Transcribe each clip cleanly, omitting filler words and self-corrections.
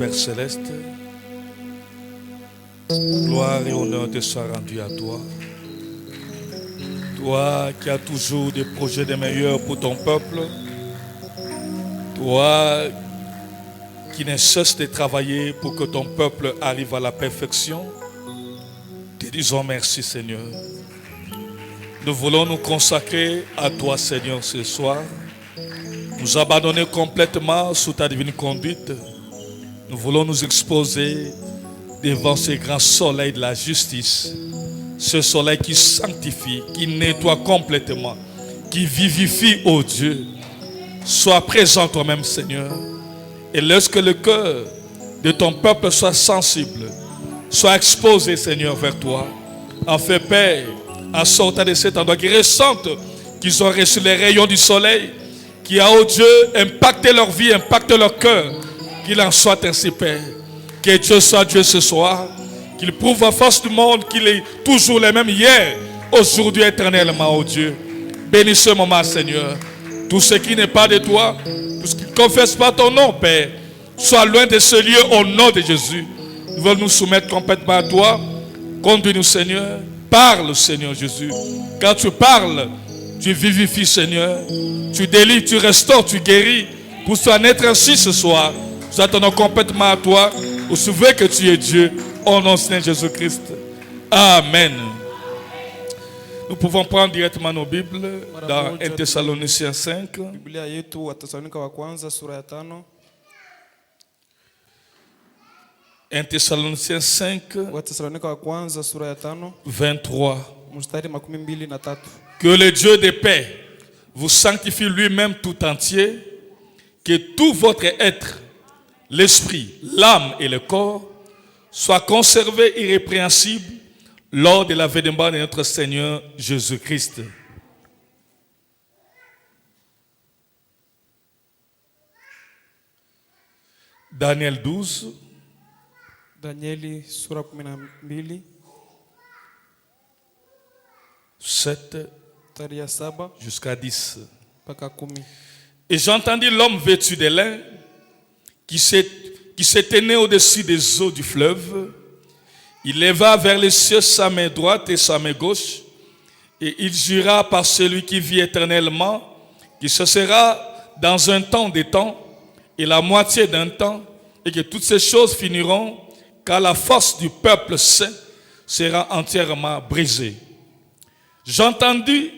Père Céleste, gloire et honneur te soient rendus à toi. Toi qui as toujours des projets de meilleurs pour ton peuple, toi qui ne cesse de travailler pour que ton peuple arrive à la perfection, te disons merci Seigneur. Nous voulons nous consacrer à toi Seigneur ce soir, nous abandonner complètement sous ta divine conduite. Nous voulons nous exposer devant ce grand soleil de la justice, ce soleil qui sanctifie, qui nettoie complètement, qui vivifie, ô Dieu. Sois présent toi-même Seigneur, et laisse que le cœur de ton peuple soit sensible, soit exposé Seigneur vers toi, en fait Père, en sortant de cet endroit, qui ressentent qu'ils ont reçu les rayons du soleil, qui a, ô Dieu, impacté leur vie, impacté leur cœur, qu'il en soit ainsi Père. Que Dieu soit Dieu ce soir, qu'il prouve à face du monde qu'il est toujours le même hier, aujourd'hui, éternellement, ô Dieu. Bénis ce moment Seigneur. Tout ce qui n'est pas de toi, tout ce qui ne confesse pas ton nom Père, soit loin de ce lieu au nom de Jésus. Nous voulons nous soumettre complètement à toi. Conduis-nous Seigneur. Parle Seigneur Jésus. Quand tu parles, tu vivifies Seigneur. Tu délivres, tu restaures, tu guéris. Pour toi naître ainsi ce soir. Nous attendons complètement à toi. Vous savez que tu es Dieu. Au nom de Seigneur Jésus-Christ. Amen. Nous pouvons prendre directement nos Bibles dans 1 Thessaloniciens 5. 1 Thessaloniciens 5, 23. Que le Dieu de paix vous sanctifie lui-même tout entier, que tout votre être, l'esprit, l'âme et le corps soient conservés irrépréhensibles lors de l'avènement de notre Seigneur Jésus-Christ. Daniel 12. Danieli sura 12 7 jusqu'à 10. mpaka 10. Et j'entendis l'homme vêtu de lin qui s'était né au-dessus des eaux du fleuve. Il leva vers les cieux sa main droite et sa main gauche, et il jura par celui qui vit éternellement, qu'il se sera dans un temps des temps, et la moitié d'un temps, et que toutes ces choses finiront, car la force du peuple saint sera entièrement brisée. J'entendis,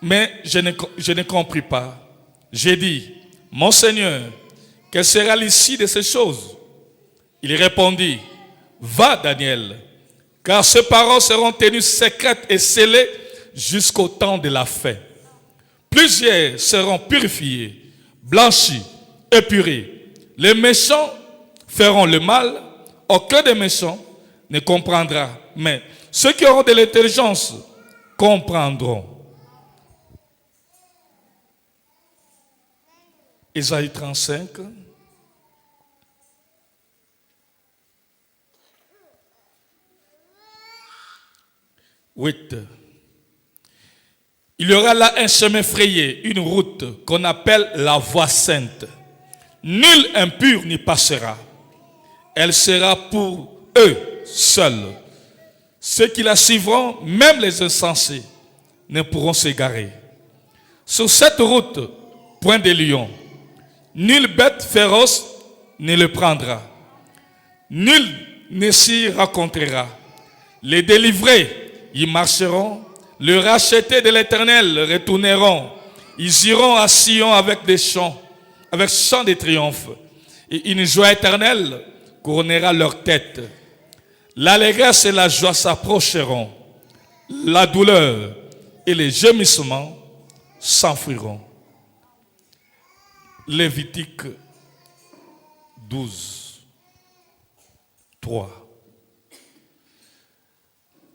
mais je ne compris pas. J'ai dit, mon Seigneur, quelle sera l'issue de ces choses? Il répondit, va Daniel, car ces paroles seront tenues secrètes et scellées jusqu'au temps de la fin. Plusieurs seront purifiés, blanchis, épurés. Les méchants feront le mal, aucun des méchants ne comprendra, mais ceux qui auront de l'intelligence comprendront. Ésaïe 35. Il y aura là un chemin frayé, une route qu'on appelle la voie sainte. Nul impur n'y passera. Elle sera pour eux seuls. Ceux qui la suivront, même les insensés, ne pourront s'égarer. Sur cette route, point de lion, nulle bête féroce ne le prendra. Nul ne s'y rencontrera. Les délivrés y marcheront, le racheté de l'Éternel retourneront. Ils iront à Sion avec des chants, avec chants de triomphe. Et une joie éternelle couronnera leur tête. L'allégresse et la joie s'approcheront. La douleur et les gémissements s'enfuiront. Lévitique 12, 3.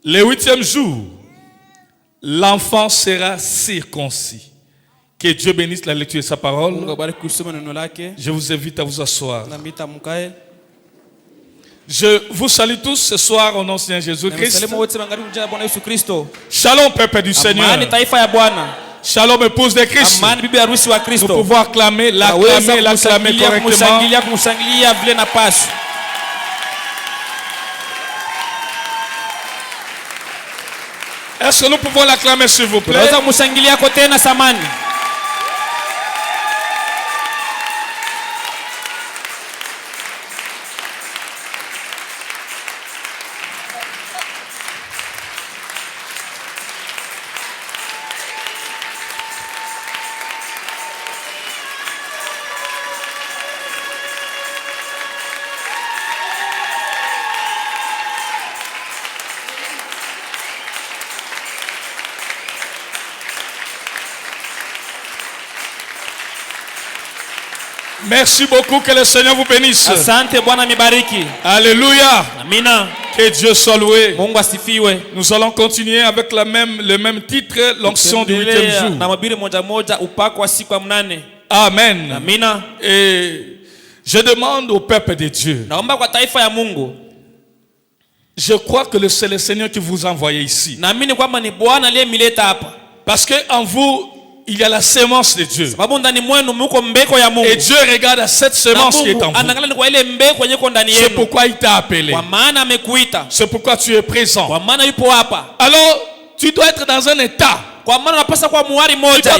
Le 8e jour, l'enfant sera circoncis. Que Dieu bénisse la lecture de sa parole. Je vous invite à vous asseoir. Je vous salue tous ce soir au nom de Seigneur Jésus-Christ. Shalom, peuple du Seigneur. Shalom, épouse de Christ. Nous pouvons acclamer, l'acclamer correctement. Est-ce que nous pouvons l'acclamer s'il vous plaît? Tunaweza kumshangilia kwa tena samani. Merci beaucoup, que le Seigneur vous bénisse. Asante, Bwana mibariki. Alléluia. Amina. Que Dieu soit loué. Mungu asifiwe. Nous allons continuer avec le même titre, l'onction du 8e jour. Na mahubiri moja moja, upako wa siku ya 8. Amen. Amina. Et je demande au peuple de Dieu. Naomba kwa taifa ya Mungu. Je crois que c'est le Seigneur qui vous a envoyé ici. Naamini kwamba ni Bwana aliyemileta hapa. Parce que en vous il y a la sémence de Dieu. Et Dieu regarde à cette sémence qui est en vous. C'est pourquoi il t'a appelé. C'est pourquoi tu es présent. Alors, tu dois être dans un état qui doit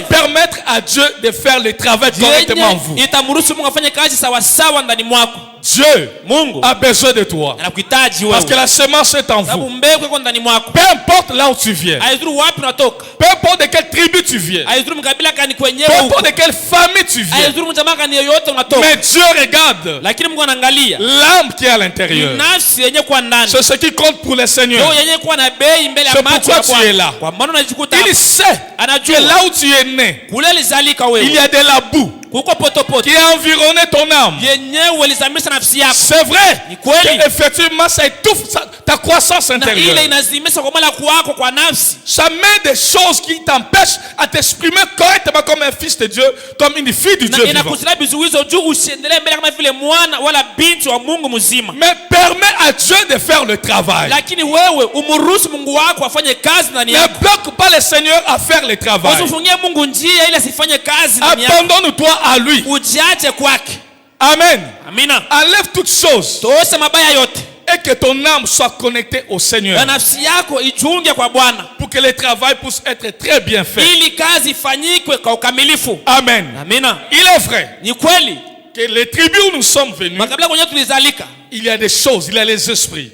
permettre à Dieu de faire le travail correctement en vous. Dieu a besoin de toi. Parce que la semence est en vous. Peu importe là où tu viens. Peu importe de quelle tribu tu viens. Peu importe de quelle famille tu viens. Mais Dieu regarde l'âme qui est à l'intérieur. C'est ce qui compte pour le Seigneur. C'est pourquoi tu es là. Il sait que là où tu es né, il y a de la boue qui a environné ton âme. C'est vrai qu'effectivement ça étouffe ta croissance intérieure. Ça met des choses qui t'empêchent à t'exprimer correctement comme un fils de Dieu, comme une fille de Dieu vivant. Mais permet à Dieu de faire le travail. Ne bloque pas le Seigneur à faire le travail. Abandonne-toi à lui. Amen. Enlève toutes choses et que ton âme soit connectée au Seigneur pour que le travail puisse être très bien fait. Amen. Il est vrai que les tribus où nous sommes venus, il y a des choses, il y a les esprits.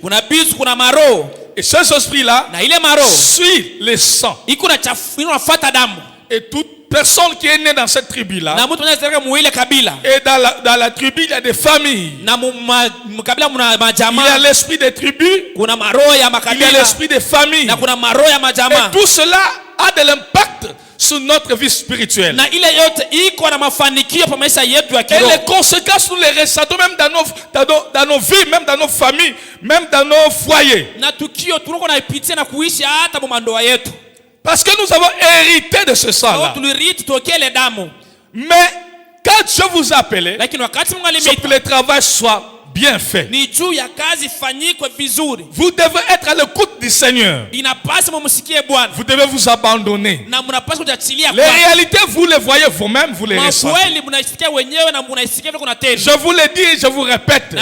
Et ces esprits-là suivent le sang. Et toute personne qui est née dans cette tribu-là, et dans la tribu, il y a des familles. Il y a l'esprit des tribus, il y a l'esprit des familles. Et tout cela a de l'impact sur notre vie spirituelle. Et les conséquences, nous les ressentons même dans nos vies, même dans nos familles, même dans nos foyers. Parce que nous avons hérité de ce sang-là. Mais quand Dieu vous a appelé, c'est que le travail soit bien fait. Vous devez être à l'écoute du Seigneur. Vous devez vous abandonner. Les réalités, vous les voyez vous-même, vous les ressentez. Je vous l'ai dit et je vous répète.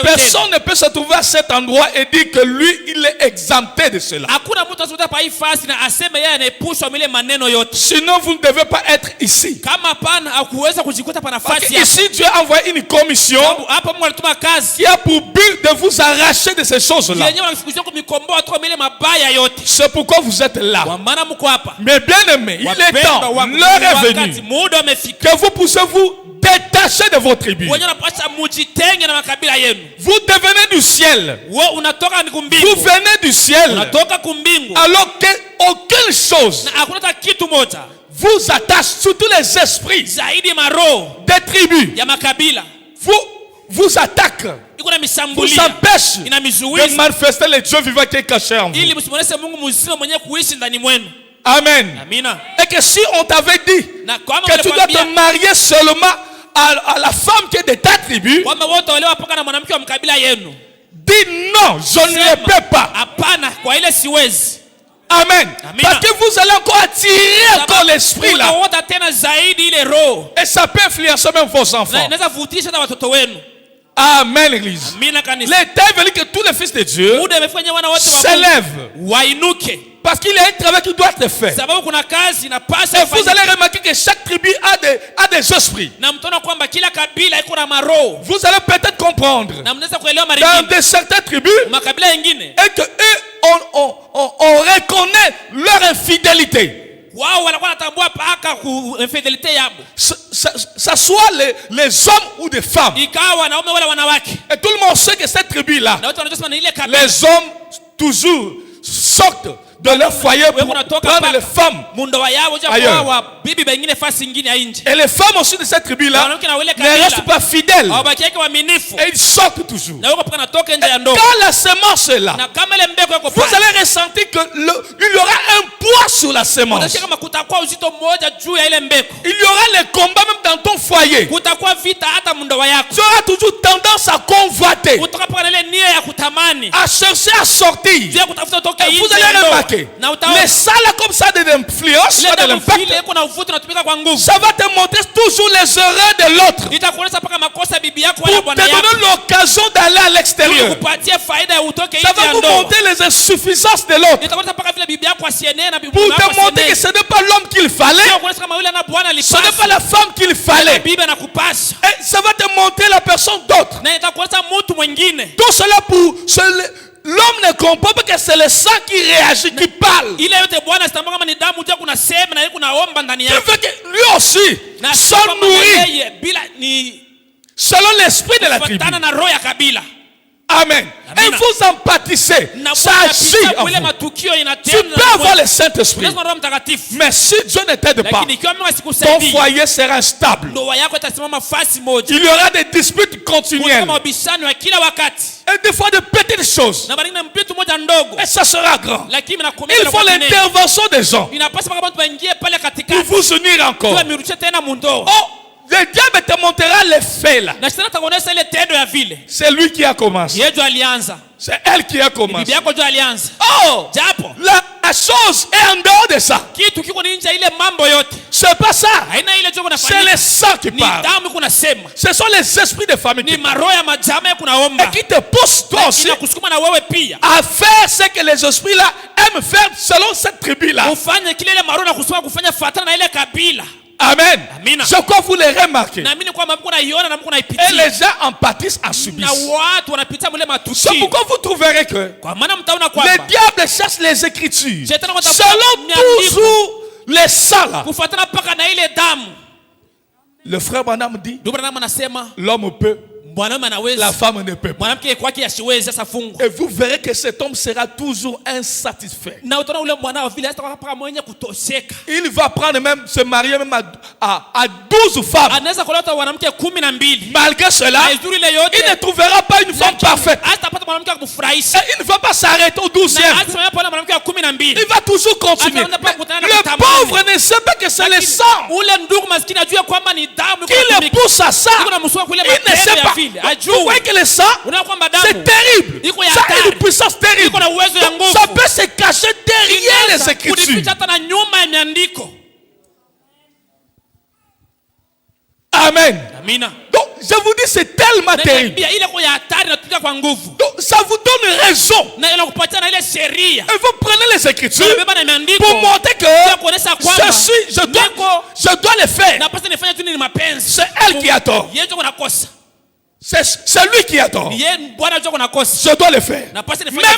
Personne ne peut se trouver à cet endroit et dire que lui, il est exempté de cela. Sinon, vous ne devez pas être ici. Ici, Dieu a envoyé une commission qui a pour but de vous arracher de ces choses-là. C'est pourquoi vous êtes là. Mais bien aimé, il est temps, l'heure est venue, que vous puissiez vous détacher de vos tribus. Vous devenez du ciel. Vous venez du ciel. Alors qu'aucune chose vous attache, surtout les esprits des tribus. Vous attaque, vous empêche de manifester le Dieu vivant qui est caché en vous. Amen. Et que si on t'avait dit que tu dois te marier seulement à la femme qui est de ta tribu, dis non, je ne le peux pas. Amen. Parce que vous allez encore attirer encore l'esprit là. Et ça peut influencer même vos enfants. Amen, l'église. L'état est venu que tous les fils de Dieu s'élèvent Parce qu'il y a un travail qui doit être fait. Sababu kuna kazi inapaswa Et vous allez remarquer que chaque tribu a des esprits. na mtaona kwamba kila kabila iko na maroho. Vous allez peut-être comprendre Na mnaweza kuelewa mara dans nyingine certaines tribus makabila mengine et que eux on reconnaît leur infidélité. wao wanakuwa natambua paka ku infidelity yabo. Ça soit les hommes ou des femmes. Ikawa wanaume wala wanawake. Et tout le monde sait que cette tribu-là, Na watu wanajua ni ile kabila. les hommes toujours sortent de leur foyer pour prendre les femmes ailleurs. Et les femmes aussi de cette tribu-là ne restent pas fidèles. Et ils sortent toujours. Et quand la semence est là, vous allez ressentir qu'il y aura un poids sur la semence. Il y aura les combats même dans ton foyer. Tu auras toujours tendance à convoiter, à chercher à sortir. Et vous allez remarquer les salles comme ça de l'influence, de l'impact, ça va te montrer toujours les erreurs de l'autre pour te donner l'occasion d'aller à l'extérieur. Ça va vous montrer les insuffisances de l'autre pour te montrer que ce n'est pas l'homme qu'il fallait, ce n'est pas la femme qu'il fallait. Et ça va te montrer la personne d'autre. Tout cela pour l'homme ne comprend pas que c'est le sang qui réagit, qui parle. Il veut que lui aussi soit nourri selon l'esprit de la tribu. Amen. Et vous en pâtissez. Ça agit en vous. Tu peux avoir le Saint-Esprit. Mais si Dieu ne t'aide pas, ton foyer sera instable. Il y aura des disputes continuelles. Et des fois de petites choses. Et ça sera grand. Il faut l'intervention des gens pour vous unir encore. Oh, le diable te montrera les faits là. C'est lui qui a commencé. C'est elle qui a commencé. Oh, la chose est en dehors de ça. C'est pas ça. C'est le sang qui parle. Ce sont les esprits de famille et qui te poussent toi aussi à faire ce que les esprits là aiment faire selon cette tribu là. Amen. Je crois que vous les remarquez. Et les gens en pâtissent, en subissent. C'est pourquoi vous trouverez que le diable cherche les Écritures selon toujours les salles. Le frère Branham dit l'homme peut, la femme ne peut pas. Et vous verrez que cet homme sera toujours insatisfait. Il va prendre même, se marier même à 12 femmes. Malgré cela, il ne trouvera pas une femme parfaite. Et il ne va pas s'arrêter au 12e. Il va toujours continuer. Le pauvre ne sait pas que c'est le sang qui le pousse à ça. Il ne sait pas. Vous voyez que le sang, c'est terrible. Ça a une puissance terrible. Donc, ça peut se cacher derrière les Écritures. Amen. Donc, je vous dis, c'est tellement terrible. Donc, ça vous donne raison. Et vous prenez les Écritures pour montrer que je dois le faire. C'est elle qui a tort. C'est lui qui a tort. Je dois le faire. Même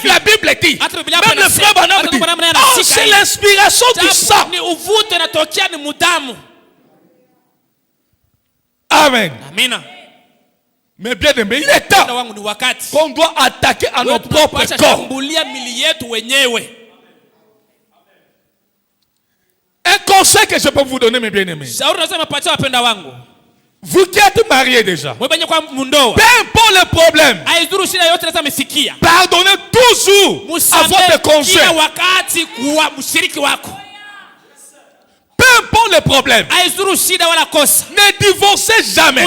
la Bible dit, même le frère Branham dit, oh, c'est l'inspiration du sang. Amen. Mais bien aimé, il est temps qu'on doit attaquer à nos propres corps. Un conseil que je peux vous donner, mes bien-aimés. Vous qui êtes mariés déjà, peu importe le problème, pardonnez toujours à votre conjoint. Peu importe le problème, ne divorcez jamais.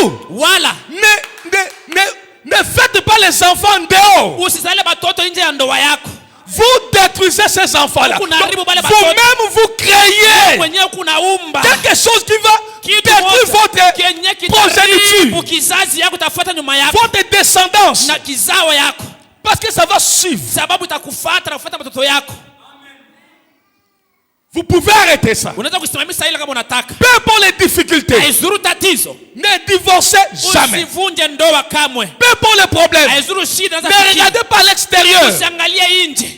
Ou ne faites pas les enfants dehors. Vous détruisez ces enfants-là. Vous-même, vous créez quelque chose qui va détruire votre progéniture, votre descendance. Parce que ça va suivre. Sababu itakufuata na kufuata mtoto yako. Vous pouvez arrêter ça. Unaweza kusimamisha ile kama unataka. Peu importe les difficultés. Haizuru tatizo. Ne divorcez jamais. Usivunje ndoa kamwe. Peu importe les problèmes. Haizuru shida. Ne regardez pas l'extérieur. Usiangalie nje.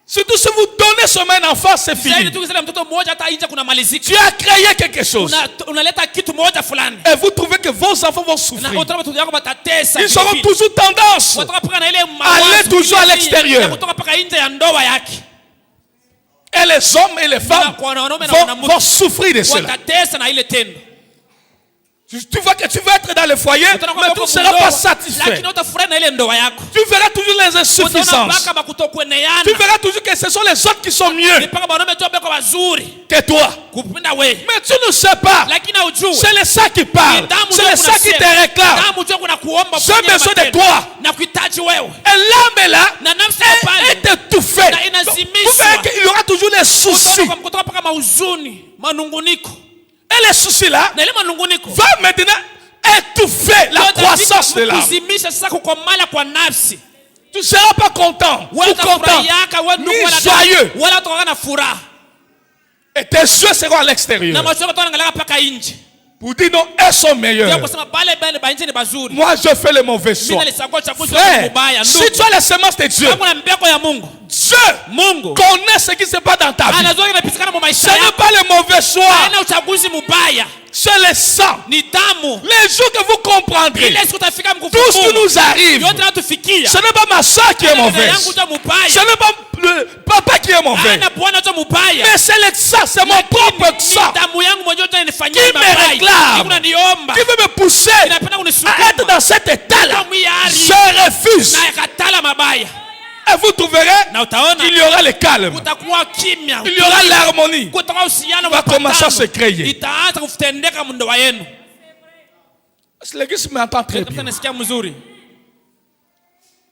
Surtout si vous donnez semaine un enfant, c'est fini. Tu as créé quelque chose. Et vous trouvez que vos enfants vont souffrir. Ils auront toujours tendance à aller toujours à l'extérieur. Et les hommes et les femmes vont souffrir de cela. Tu vois que tu veux être dans le foyer, mais tu ne seras pas satisfait. Tu verras toujours les insuffisances. Tu verras toujours que ce sont les autres qui sont mieux que toi. Mais tu ne sais pas. C'est le sang qui parle. C'est le sang qui te réclame. J'ai besoin de toi. Et l'âme est là. Elle est étouffée. Vous verrez qu'il y aura toujours des soucis. Et les soucis là va maintenant étouffer la croissance de l'âme. Tu ne seras pas content ou content ni joyeux. Et tes yeux seront à l'extérieur. Pour dire non, elles sont meilleures. Moi je fais le mauvais choix. Frère, si tu as la semence de Dieu, Dieu connaît ce qui se passe dans ta vie. Ce n'est pas le mauvais choix. C'est le sang. Les jours que vous comprendrez tout ce qui nous arrive, ce n'est pas ma soeur qui est mauvaise. Ce n'est pas le papa qui est mauvais. Mais c'est le sang, c'est mon propre sang qui me réclame, qui veut me pousser à être dans cet état-là. Je refuse. Et vous trouverez qu'il y aura le calme. Il y aura l'harmonie. Va commencer à se créer. L'église m'entend très bien.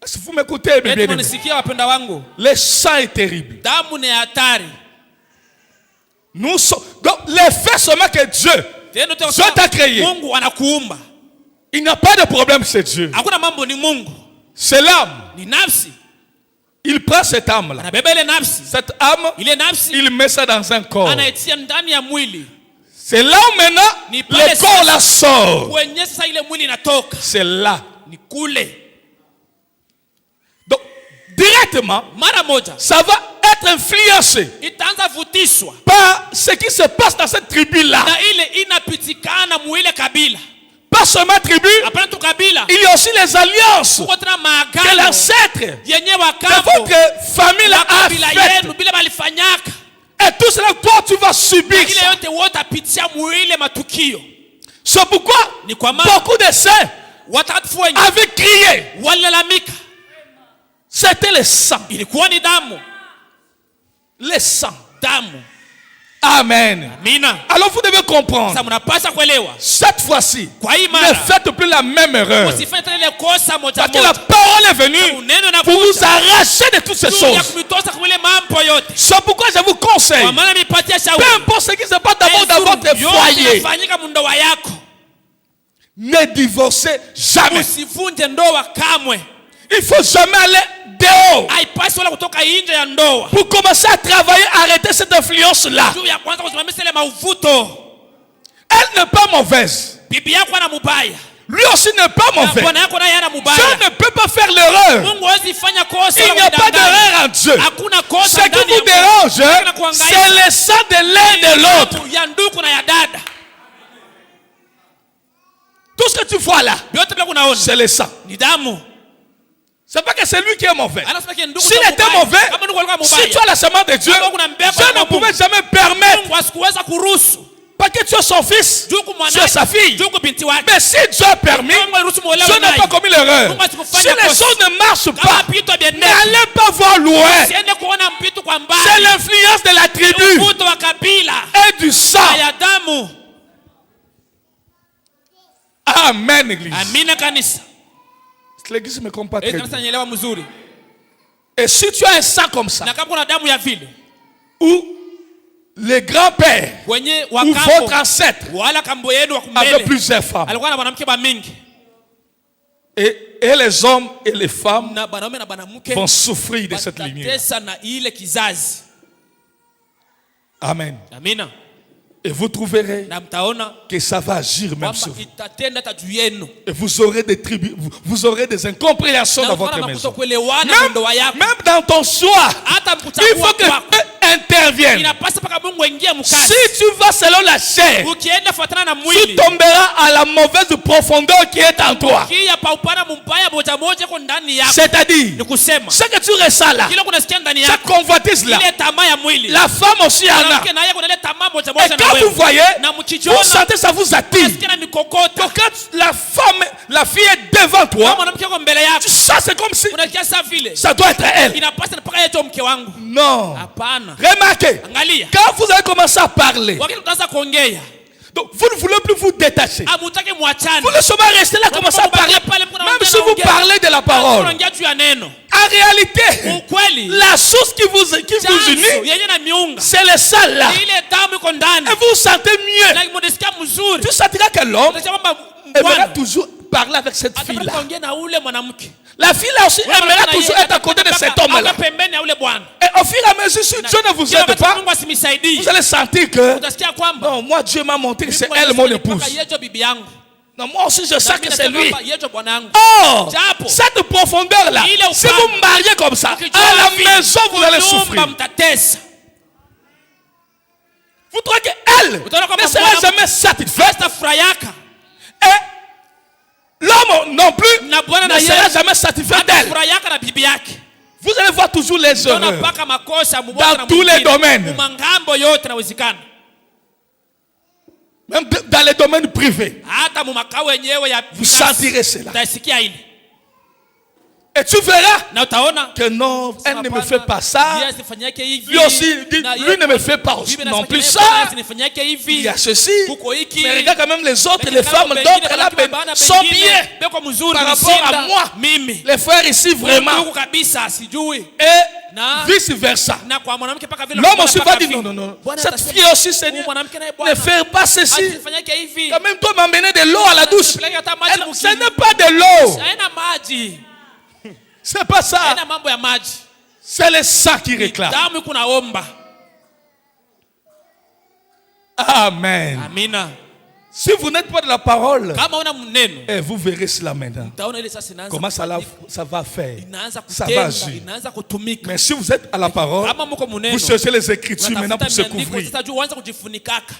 Si vous m'écoutez, bien aimé, le sang est terrible. Nous sommes, donc l'effet seulement que Dieu t'a créé. Il n'y a pas de problème, c'est Dieu. C'est l'âme. Il prend cette âme-là. Cette âme, il met ça dans un corps. C'est là où maintenant le corps la sort. C'est là. Donc, directement, ça va être influencé par ce qui se passe dans cette tribu-là. Pas seulement tribu, il y a aussi les alliances que l'ancêtre de votre famille a fait. Et tout cela, toi, tu vas subir. C'est pourquoi beaucoup de saints avaient crié. C'était le sang. Le sang. Amen. Alors vous devez comprendre. Cette fois-ci, ne faites plus la même erreur. Parce que la parole est venue pour vous arracher de toutes ces choses. C'est pourquoi je vous conseille, peu importe ce qui se passe d'abord dans votre foyer, ne divorcez jamais. Il ne faut jamais aller dehors pour commencer à travailler, arrêter cette influence-là. Elle n'est pas mauvaise. Lui aussi n'est pas mauvais. Dieu ne peut pas faire l'erreur. Il n'y a pas d'erreur en Dieu. Ce qui vous dérange, c'est le sang de l'un et de l'autre. Tout ce que tu vois là, c'est le sang. C'est pas que c'est lui qui est mauvais. S'il était mauvais, si tu as la semence de Dieu, Dieu ne pouvait jamais permettre. Pas que tu es son fils, tu es sa fille. Mais si Dieu a permis, Dieu n'a pas commis l'erreur. Si les choses ne marchent pas, n'allez pas voir loin. C'est l'influence de la tribu et du sang. Amen, Église. L'église me comprend très bien. Et si tu as un sang comme ça, où les grands-pères ou votre ancêtre avait plusieurs femmes, et Et les hommes et les femmes na banaume na banamuke vont souffrir de cette lumière. batatesa na ile kizazi. Amen. Amina. Et vous trouverez Na mtaona que ça va agir même sur kwamba vous. itatenda hata juu yenu. Et vous aurez des vous aurez des incompréhensions Na dans utaona votre maison. kutokuelewana na ndoa yako. Même dans ton choix, Hata il faut mkuchagua que kwako. Dieu intervienne. Inapasa paka Mungu aingie Si mkazi. tu vas selon la chair, Ukienda fuatana na tu mwili, tomberas à la mauvaise profondeur qui est en toi. kia pa upana mbaya moja moja kwa ndani yako. C'est-à-dire, Ni kusema ce que tu ressens là, kile kunasikia ndani cette yako, convoitise là, ile tamaa ya mwili. la femme aussi en a. Mwanamke naye kuna ile tamaa moja Et moja na quand vous wewe. voyez, Na vous mkijiona sentez ça vous attire. nasikia na mikokota. Donc quand la fille est devant Kama toi, mwanamke kwa mbele yako, ça c'est comme si unasikia sawa vile. ça doit être elle. Inapasa mpaka yeto mke wangu. Non. Hapana. Remarquez, Angalia. quand vous avez commencé à parler, Wakati utaanza kuongea, donc vous ne voulez plus vous détacher. amutake muachane. Vous ne seulement rester là, commencer à parler, même si vous parlez de la parole. Unaongea juu ya neno. En réalité, Ukweli. la source qui vous Chanzo unit, yenye na miunga. c'est le sang là. Ni ile damu iko ndani. Et vous vous sentez mieux. Na mnasikia mzuri. Tu sentiras que l'homme Unasikia kwamba aimera Bwana toujours parler avec cette atapenda fille-là. kuongea na ule mwanamke. La fille là aussi aimera toujours être à côté de cet homme-là. Pembeni ya ule bwana. Et au fur et à mesure, si Dieu ne vous aide pas, Mungu asimsaidie. vous allez sentir que Utasikia kwamba non, moi Dieu m'a montré que c'est elle mon épouse. Yejo bibi yangu. Non, moi aussi je sens que c'est lui. Yejo bwana yangu. Or, Japo. cette profondeur-là, si vous mariez comme ça, à la maison vous allez souffrir. Mtatesa. Vous trouvez qu'elle ne sera jamais satisfaite. Furayaka. Et l'homme non plus Na bwana na ne sera yeye jamais satisfait d'elle. furayaka na bibi yake. Vous allez voir toujours les erreurs Mpaka makosa mubwana dans tous les domaines. Mangambo yote nawezekana. Même dans les domaines privés. Hata mumakao yenyewe ya Vous sentirez cela. utasikia ile. Et tu verras Na utaona que non, elle ne me fait pas ça. Yeye asifanyake hivi. Lui aussi, lui ne me fait pas non plus ça. Asifanyake hivi. Il y a ceci. Kuko hiki. Mais regarde quand même les autres, les femmes d'autres là sont bien par rapport à moi. Mimi. Les frères ici vraiment. Mungu kabisa sijui. Et Na vice versa. na kwa mwanamke paka vile. L'homme aussi va dire non, non, non. Cette fille aussi, Seigneur, ne fais pas ceci. Asifanyake hivi. Quand même, toi m'emmener de l'eau à la douche. Ce n'est pas de l'eau. Haina maji. C'est pas ça. Haina mambo ya maji. C'est le sang qui réclame. Damu kunaomba. Amen. Amina. Si vous n'êtes pas de la parole, Kama una mneno, vous verrez cela maintenant. utaona ile sasa inaanza. Comment ça va faire. Inaanza Ça va kutenda, agir. inaanza kutumika. Mais si vous êtes à la parole, Kama mko mneno, vous cherchez les Écritures maintenant pour se unatafuta miandiko, couvrir. sasa juu uanze kujifunikaka.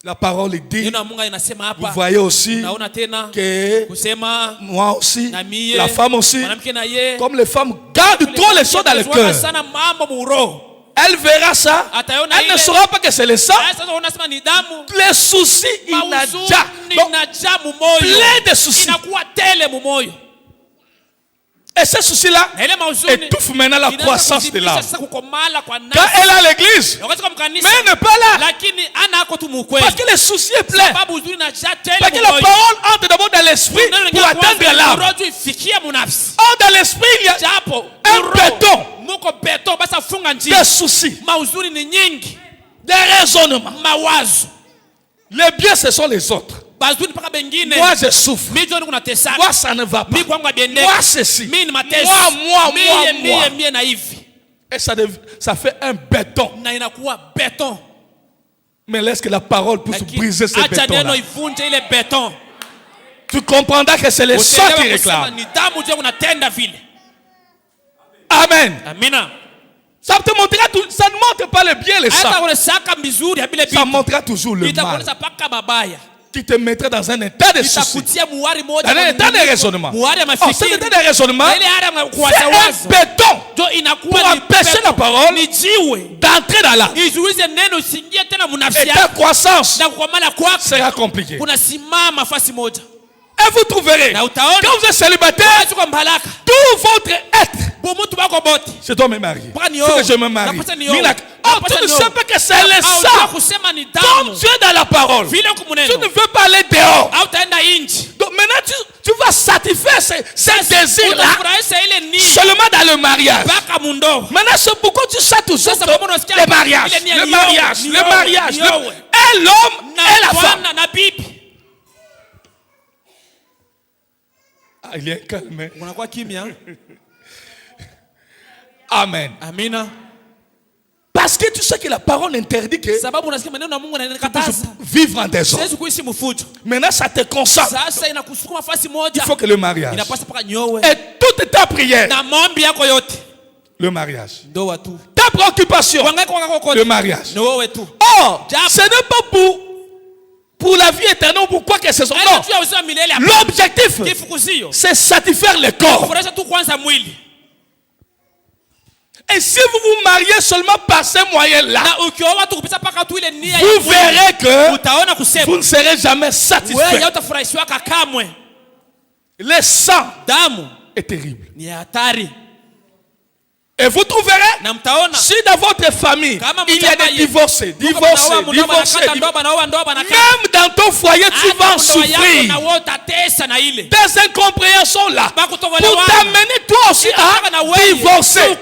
La parole est dit. Neno la Mungu inasema Vous hapa. voyez aussi Naona tena que kusema moi aussi, na mie, la femme aussi, mwanamke na ye, comme les femmes gardent trop les choses dans le cœur. sana mambo muroho. Elle verra ça. Ataiona Elle ne ile. saura pas que c'est le sang. Sasa unasema ni damu. Les soucis, il n'a Mauzuni déjà. Donc, inajaa mumoyo. plein de soucis. Inakuwa tele mumoyo. Et ces soucis-là Na ile mauzuni étouffent maintenant la inaanza croissance de kuzidisha l'âme. sasa kukomala kwa nafsi. Quand elle a l'église, Wakati kwa mkanisa, mais elle n'est pas là. lakini ana ako tu mukweli. Parce que le souci est plein. Sababu uzuri inajaa tele Parce que la mumoyo. parole entre d'abord dans l'esprit pour atteindre l'âme. Roho ifikia munafsi. Or, dans l'esprit, il y a Japo un béton muko beto basa funga njia. de soucis, Mauzuri ni nyingi. des raisonnements. Mawazo. Les biens, ce sont les autres. Bazuri paka bengine. Moi, je souffre. Mimi ndio kuna tesaka. Moi, ça ne va pas. Mimi kwangu abiende. Moi, ceci. Mimi ni mateso. Moi. Mie na hivi. Et ça fait un béton. Na inakuwa beton. Mais laisse que la parole puisse Lakini briser ce acha neno béton-là. ivunje ile beton. Tu comprendras que c'est le sang qui Utaelewa kusema réclame. ni damu ndio unatenda vile. Amen. Amina. Ça te montrera tout, ça ne montre pas le bien, le Hata sang. unasaka mizuri ya bile Ça vitu. montrera toujours le mal Itakueleza paka mabaya. qui te mettra dans un état de souci, Itakutia muwari moja. dans un état de raisonnement. Muwari ya Oh, cet mafikiri. état de raisonnement, Na ile hali ya c'est kuwazawaza. un béton Ndio inakuwa pour ni empêcher beton. la parole Ni jiwe. d'entrer dans l'âme. Izuize neno usiingie tena munafsi Et ta yako. croissance Na kukomala kwako sera compliquée. kunasimama fasi moja. Et vous trouverez, Na utaona quand vous êtes célibataire, Yesu kwa mbalaka. tout votre être, Bumutu bako bote. je dois me marier. Mpaka ni Il faut yo. que je me marie. Napasa ni yo. Oh, Napasa tu ne ni yo. sais pas que c'est le Haujua sang. kusema ni Comme damu. tu es dans la parole, Vile tu kumuneno. ne veux pas aller dehors. Hautaenda inji. Donc maintenant, tu vas satisfaire ces désirs-là Utafurahisha ile nia. seulement dans le mariage. Mpaka mundo. Maintenant, c'est pourquoi tu sais toujours Sasa mbona unasikia le mariage, ile nia le ni mariage, yowe, le ni mariage, yowe, ni yowe. et l'homme et la Na femme. bwana na bibi. il est calme. Unakuwa kimya. Amen. Amina. Parce que tu sais que la parole interdit que Sababu unasikia maneno ya Mungu yanakataza. Vivre en désordre. Siwezi kuishi mfujo. Maintenant ça te concentre. Sasa inakusukuma nafasi Il moja. faut que le mariage. Inapaswa paka nyowe. Et toute ta prière. Na maombi yako yote. Le mariage. Ndoa tu. Ta préoccupation. Kuhangaika kwako kote. Le mariage. Ni wewe tu. Or, ce n'est pas pour la vie éternelle ou pour quoi que ce soit. Non. L'objectif, c'est satisfaire le corps. Et si vous vous mariez seulement par ces moyens-là, vous verrez que vous ne serez jamais satisfait. Le sang est terrible. Et vous trouverez, si dans votre famille, il y a des divorcés, même dans ton foyer, tu vas en souffrir. Des incompréhensions là, pour t'amener toi aussi à divorcer.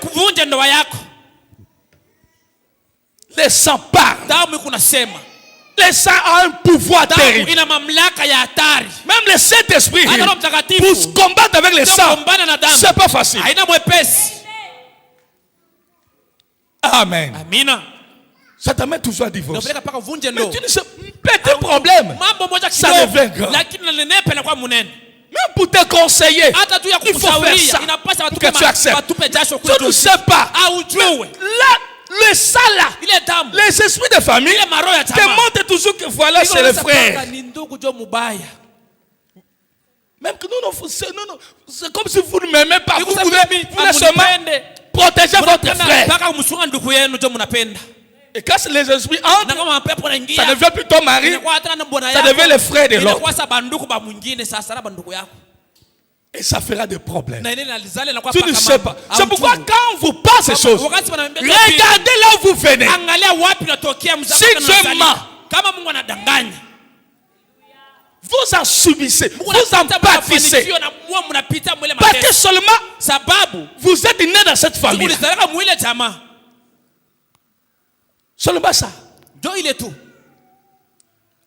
Le sang parle. Le sang a un pouvoir terrible. Même le Saint-Esprit, pour combattre avec le sang, c'est pas facile. Amen. Amina. Ça t'amène toujours à divorcer. Mais tu ne sais, petit problème, ça devient grand. Même pour te conseiller, il faut faire ça pour que tu acceptes. Tu ne sais pas. Là, le sang là, les esprits de famille te montrent toujours que voilà, c'est le frère. Même que nous, c'est comme si vous ne m'aimez pas. Vous voulez seulement protéger votre frère. Et quand les esprits entrent, ça devient plus ton mari, ça devient le frère de l'autre. Et ça fera des problèmes. Tu ne sais pas. C'est pourquoi quand vous passez ces choses, regardez là où vous venez. Si Dieu ment, vous en subissez, vous en pâtissez. Parce que seulement vous êtes né dans cette famille. Seulement ça.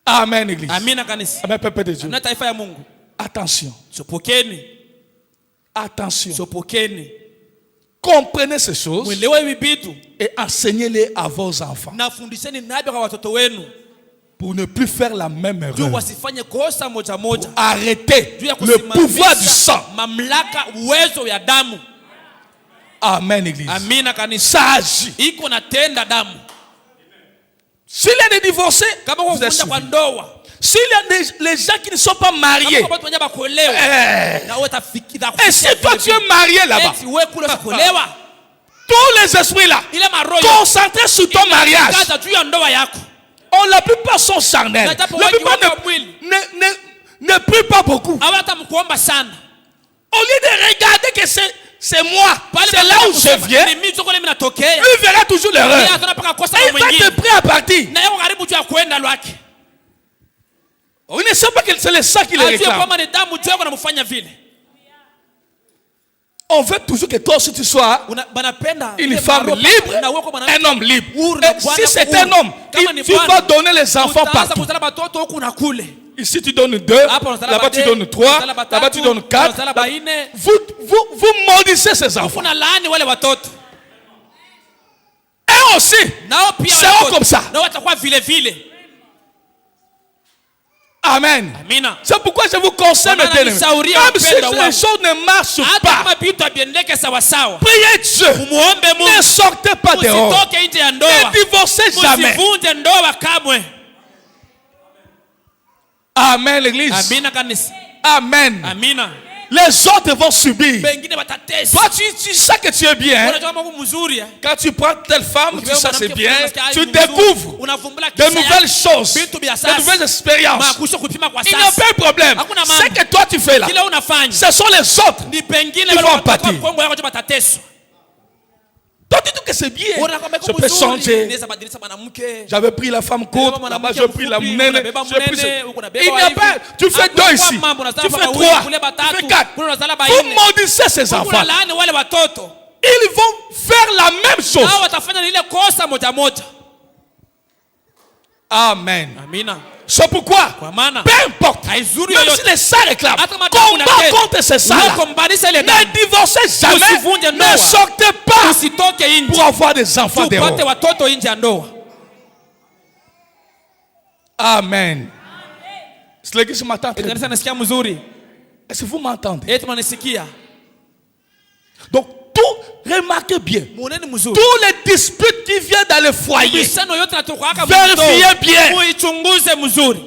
Amen, église. Amen, peuple de Dieu. Attention. Attention. Comprenez ces choses et enseignez-les à vos enfants. Pour ne plus faire la même erreur. Pour arrêter le pouvoir du sang. Amen, église. Ça agit. S'il y a des divorcés, vous êtes suivis. S'il y a les gens qui ne sont pas mariés, et si toi tu es marié là-bas, tous les esprits là, concentrés sur ton mariage, la plupart sont charnels. La plupart ne prient pas beaucoup. Au lieu de regarder que c'est moi, c'est là où je viens, lui verra toujours l'erreur. Et il va te prier à partir. Il ne sait pas que c'est le sang qui le réclame. On veut toujours que toi aussi tu sois une femme libre, un homme libre. Et si c'est un homme, tu vas donner les enfants partout. Ici tu donnes 2, là-bas tu donnes 3, là-bas tu donnes 4. Vous maudissez ces enfants. Et aussi, c'est comme ça. Amen. C'est pourquoi je vous conseille maintenant, même si les choses ne marchent pas, priez Dieu. Ne sortez pas dehors. Ne divorcez jamais. Amen, l'église. Amen. Les autres vont subir. Toi, tu sais que tu es bien. Quand tu prends telle femme, tu sais c'est bien. Tu découvres de nouvelles choses, de nouvelles expériences. Il n'y a pas de problème. Ce que toi tu fais là, ce sont les autres qui vont pâtir. Toi, tu dis que c'est bien. Je peux changer. J'avais pris la femme courte, là-bas j'ai pris la mounène. Il n'y a pas. Tu fais 2 ici. Tu fais 3. Tu fais 4. Vous maudissez ces enfants. Ils vont faire la même chose. Amen. C'est pourquoi, Kwa maana peu importe, haizuri même yoyote. si les sangs réclament, Hata kama damu combat inatenda, contre ces sangs-là. unakombanisha ile damu. Ne divorcez jamais, Usivunje ndoa. ne sortez pas Usitoke nje pour avoir des enfants upate dehors. watoto nje ya ndoa. Amen. C'est l'église qui m'entend. Kanisa nasikia mzuri. Est-ce que vous m'entendez? Eti mnanisikia? Donc, tout, remarquez bien, Muoneni mzuri. tous les disputes qui viennent dans le foyer, Misano yote natoka vérifiez bien. Muichunguze mzuri.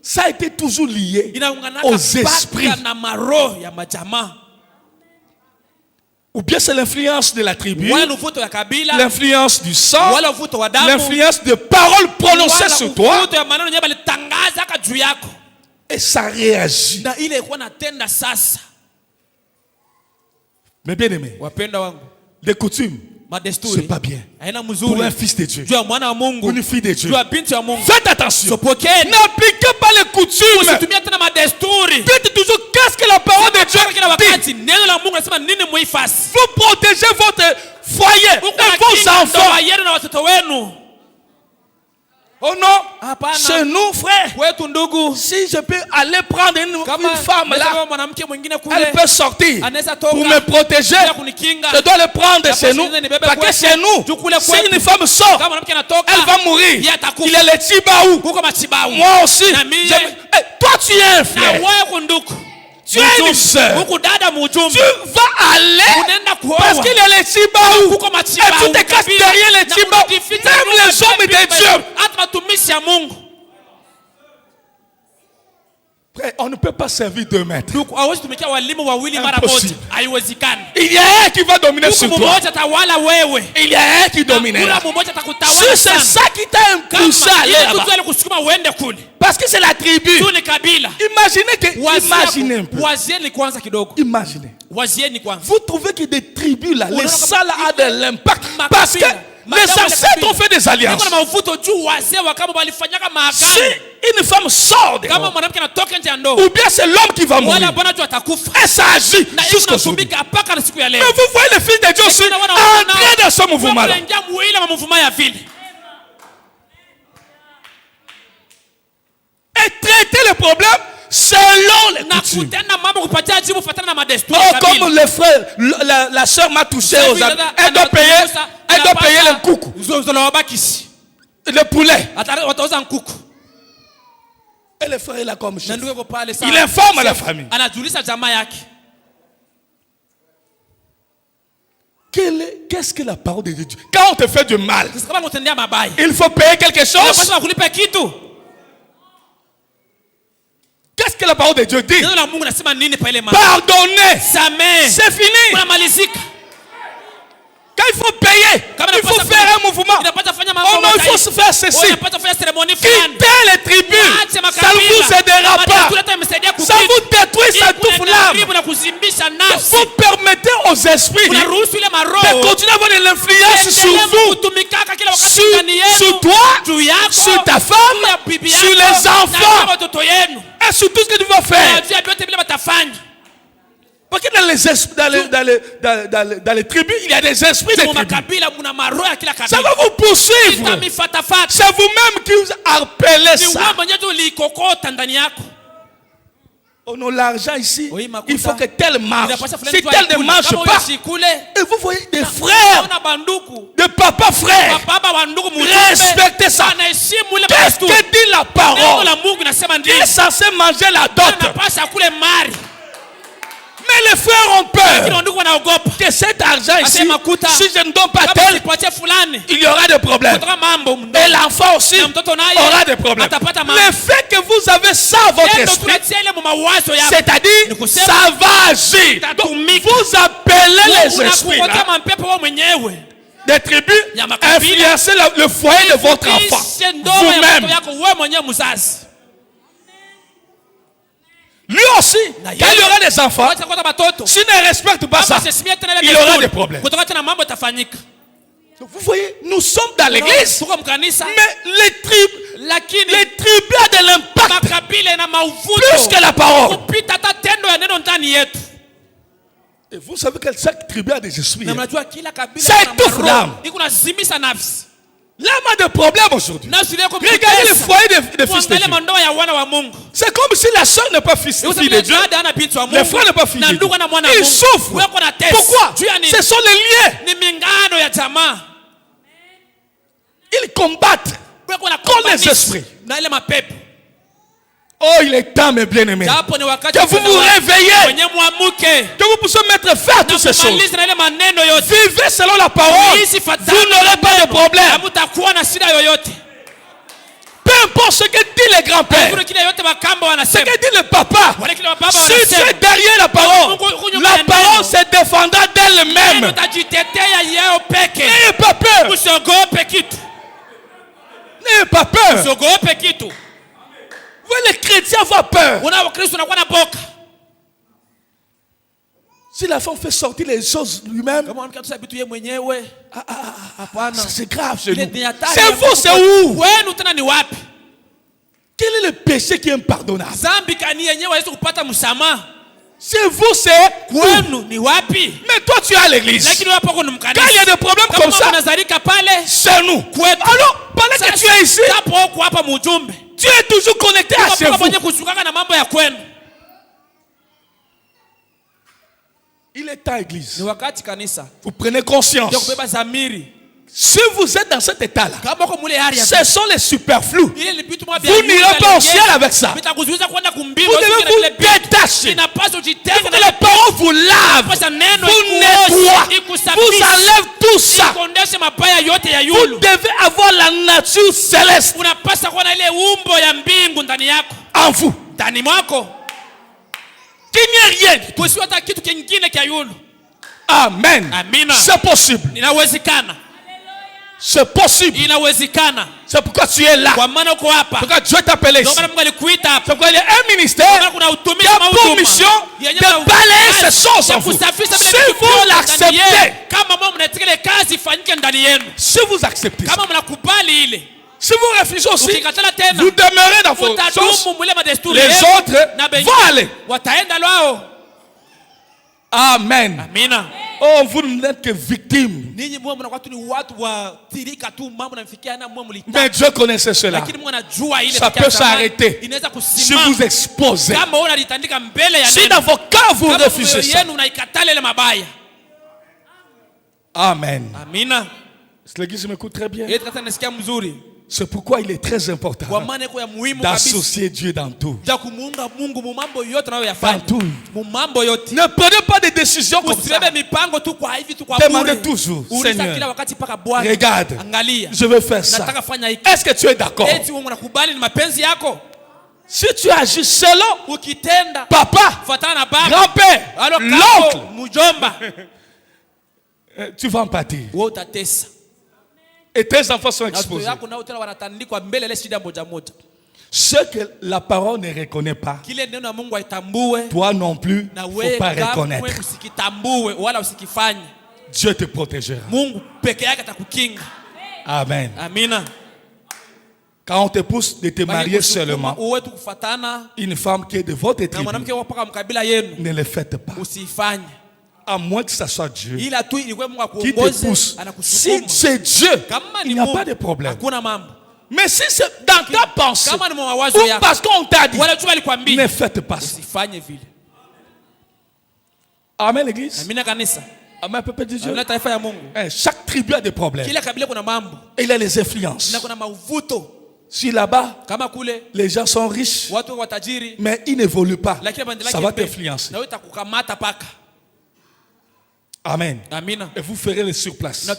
Ça a été toujours lié Inaunganaka aux esprits. mpaka na maroho ya majamaa. Ou bien c'est l'influence de la tribu, Wala uvuto ya kabila, l'influence du sang, wala uvuto wa damu, l'influence de paroles prononcées wala sur toi, uvuto ya maneno yenyewe balitangaza haka juu yako. et ça réagit. Na ile ilikuwa natenda sasa. Mais bien aimé, Wapenda wangu, les coutumes, madesturi c'est pas bien. haina Pour mzuri. un fils de Dieu, Juu ya mwana wa pour Mungu, une fille de Dieu. juu ya binti wa Mungu. Faites attention. Sopokeni. N'appliquez pas les coutumes. Usitumie tena madesturi. Dites toujours qu'est-ce que la parole de Dieu Kila dit. wakati neno la Mungu nasema nini muifasi. Vous protégez votre foyer et vos enfants. Ndoa yenu na watoto wenu. Oh non, Hapana. c'est nous frères. Wetu ndugu, Si je peux aller prendre une femme là, mwanamke mwingine elle kule peut sortir anaweza toka pour me protéger. bila kunikinga. Je dois le prendre chez nous. Parce que chez nous, si une femme sort, Kama mwanamke anatoka, elle va mourir. yeye atakufa. Il est le Tibaou. Kuko machibau. Moi aussi. Na mie. Toi, tu es un Na frère. wewe kunduku. Tu es une sœur. Huku dada mujumbe. Tu vas aller Unaenda kuoa. parce qu'il est le Tibaou. Kuko machibau. Et tu te caches derrière les Tibaou. Même les hommes de Dieu. Hata matumishi ya Mungu. Frère, on ne peut pas servir deux maîtres. Ndugu, hawezi tumikia walimu wawili mara moja. Impossible. Haiwezekani. Il y a un qui va dominer sur Huku toi. mmoja tawala wewe. Il y a un qui dominera. Kuna mmoja Si atakutawala c'est sana. ça qui t'a impulsé à aller Ile là-bas, kitu alikusukuma uende kule. parce que c'est la tribu. Tu ni kabila. Imaginez que, imaginez un peu. Wazieni kwanza kidogo. Imaginez. Wazieni kwanza. Vous trouvez que des tribus là, les Unaona ça là a de l'impact. Makabila. Parce que les Makabila ancêtres ont fait des alliances. Niko na mavuto juu wazee wa kama walifanyaka Si maagano. une femme sort Kama dehors, mwanamke anatoka nje ya ndoa, ou bien c'est l'homme qui va mourir, wala bwana tu atakufa. et ça agit Na hiyo jusqu'au jour. inatumika mpaka na siku ya leo. Mais vous voyez les fils de Dieu aussi entrer dans ce mouvement là. Wanaingia muile wa mvuma ya vile. Et traiter le problème selon les Na coutumes. kutenda mambo kupatia jibu kufuatana na madesturi Oh, ya kabila. comme le frère, la soeur m'a touché aux habits. Elle doit payer le coucou, le poulet. Watauza nkuku. Et le frère est là comme Na chef. ndugu yuko pale sana. Il informe la famille. Anajulisha jamaa yake. Qu'est-ce que la parole de Dieu dit? Quand on te fait du mal, Sasa kama unatendea mabaya, il faut payer quelque chose. unapaswa kulipa kitu. Qu'est-ce que la parole de Dieu dit? Neno la Mungu nasema nini pa ile mambo? Pardonnez. Samehe. C'est fini. Unamalizika. Quand il faut payer, Kama il faut unapaswa faire un mouvement. Unapaswa fanya mambo. Oh non, il faut se faire ceci. Unapaswa fanya seremoni fulani. Quittez les tribus. Ache Ça makabila. ne vous aidera pas. Tuleta imesaidia Ça vous détruit, ça touffe l'âme. na kuzimbisha nafsi. Vous permettez aux esprits Unaruhusu ile de maroho continuer à avoir de l'influence sur endelee vous, kutumikaka kila wakati ndani yenu. sur toi, Juu yako, sur ta juu ya femme, bibi sur yako, les na enfants, watoto yenu. et sur tout ce que tu vas faire. Na juu ya vyote vile watafanya. Parce que dans les tribus, il y a des esprits de Mu tribus. makabila muna maroho ya kila Ça kabila. va vous poursuivre. Itamifatafata. C'est vous-même qui vous appelez Ni ça. wewe mwenyewe tu ulikokota ndani yako. Oh non, l'argent ici, Oui, makuta. il faut que tel marche. Inapaswa fulani Si tu tel ne aikule. marche Kama pas, huyo asikule, et vous voyez des frères, unaona banduku. de papa frères, Baba wa ndugu mjumbe. respectez ça. Anaheshimu ile Qu'est-ce desturi. que dit la Neno parole? la Mungu inasema Il ndio. est censé manger la dot. Anapaswa kule mari. Mais les frères ont Lakini peur ndugu wanaogopa. que cet argent ici, Asema makuta. si je ne donne pas Kama tel, usipatie fulani, il y aura des problèmes. kutoka mambo Et l'enfant aussi na mtoto naye aura des problèmes. atapata mambo. Le fait que vous avez ça à votre Ndio esprit, tunatia ile mu mawazo yako. c'est-à-dire, Ni kusema, ça va agir. Donc, itatumika. vous appelez les esprits Unakukotea là, mampepo wewe mwenyewe. des tribus, Ya makabila. influencer le foyer de votre enfant. Kishe ndoa ya mtoto Vous-même. yako wewe mwenyewe mzazi. Lui aussi, quand il y aura des enfants, Wacha kwanza watoto. s'il ne respecte pas ça, Kama sisi tena ile il aura desturi, des problèmes. kutoka tena mambo yatafanyika. Donc, vous voyez, nous sommes dans l'église, Tuko mkanisa. mais les Lakini tribus ont de l'impact makabila na mauvuto. plus que la parole. Kupita hata tendo ya neno ndani yetu. Et vous savez que chaque tribu a des esprits. Na hein. mnajua kila kabila Ça ina étouffe maroho. l'âme. Iko nazimisha nafsi. L'âme a des problèmes aujourd'hui. Regardez les foyers des fils de Dieu. C'est comme si la soeur n'est pas fille de Dieu. Le frère n'est pas fille de Dieu. Ils souffrent. Pourquoi? Ce sont les liens. Ils combattent contre les esprits. Oh, il est temps, mes bien-aimés, que vous vous réveillez, que vous puissiez mettre fin à toutes ces choses. Vivez selon la parole. Vous n'aurez pas de problème. Peu importe ce que dit les grands-pères, ce que dit le papa, si tu es derrière la parole se défendra d'elle-même. N'ayez pas peur. N'ayez pas peur. Les chrétiens avoir peur. Si la femme fait sortir les choses lui-même, c'est grave chez nous. C'est vous, c'est où? Quel est le péché qui est impardonnable? C'est vous, c'est où? Mais toi, tu es à l'église. Quand il y a des problèmes comme ça, c'est nous. Alors, pendant que tu es ici, tu es toujours connecté à chez vous. Il est temps, église. Vous prenez conscience. Si vous êtes dans cet état-là, ce sont les superflus. Vous n'irez pas au ciel avec ça. Vous devez vous détacher. Il faut que la parole vous lave, vous nettoie, vous enlève tout ça. Vous devez avoir la nature céleste en vous. Qu'il n'y ait rien. Amen. C'est possible. C'est possible. C'est pourquoi tu es là. Pourquoi Dieu t'a appelé ici. C'est pourquoi il y a un ministère qui a pour mission de balayer ces choses en vous. Si vous l'acceptez, si vous acceptez ça, si vous refusez aussi, vous demeurez dans vos choses, les autres vont aller. Amen. Oh, vous n'êtes que victime. Mais Dieu connaissait cela. Ça peut s'arrêter si vous exposez. Si dans vos cas vous refusez ça. Amen. L'église m'écoute très bien. C'est pourquoi il est très important d'associer Dieu dans tout. Dans tout. Ne prenez pas des décisions comme ça. Demandez toujours, Seigneur, regarde, je veux faire ça. Est-ce que tu es d'accord? Si tu agis selon papa, grand-père, l'oncle, tu vas en pâtir. Et tes enfants sont exposés. Ce que la parole ne reconnaît pas, toi non plus, il ne faut pas reconnaître. Dieu te protégera. Amen. Quand on te pousse de te marier seulement, une femme qui est de votre tribu, ne le faites pas. À moins que ce soit Dieu qui te pousse. Si c'est Dieu, il n'y a pas de problème. Mais si c'est dans ta pensée, ou parce qu'on t'a dit, ne faites pas ça. Amen, l'église. Amen, peuple de Dieu. Chaque tribu a des problèmes. Et il a les influences. Si là-bas, les gens sont riches, mais ils n'évoluent pas, ça va t'influencer. Amen. Et vous ferez les surplaces.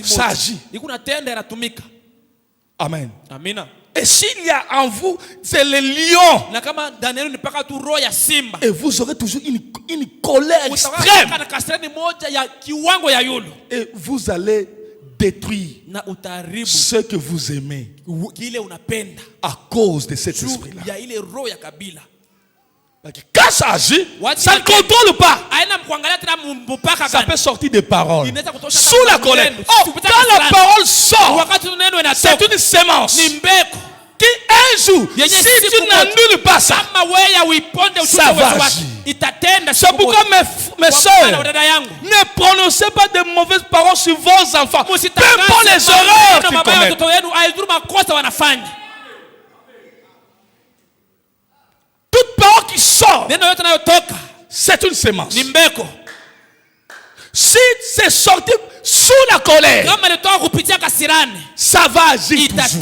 Ça agit. Amen. Et s'il y a en vous, c'est le lion. Et vous aurez toujours une colère extrême. Et vous allez détruire ce que vous aimez à cause de cet esprit-là. Quand ça agit, ça ne contrôle pas. Ça peut sortir des paroles sous la colère. Oh, quand la parole sort, c'est une sémence qui un jour, si tu n'annules pas ça, ça va agir. C'est pourquoi Mes sœurs, ne prononcez pas de mauvaises paroles sur vos enfants. Peu importe les erreurs qu'ils commettent. Toute parole qui sort, c'est une sémence. Si c'est sorti sous la colère, ça va agir toujours.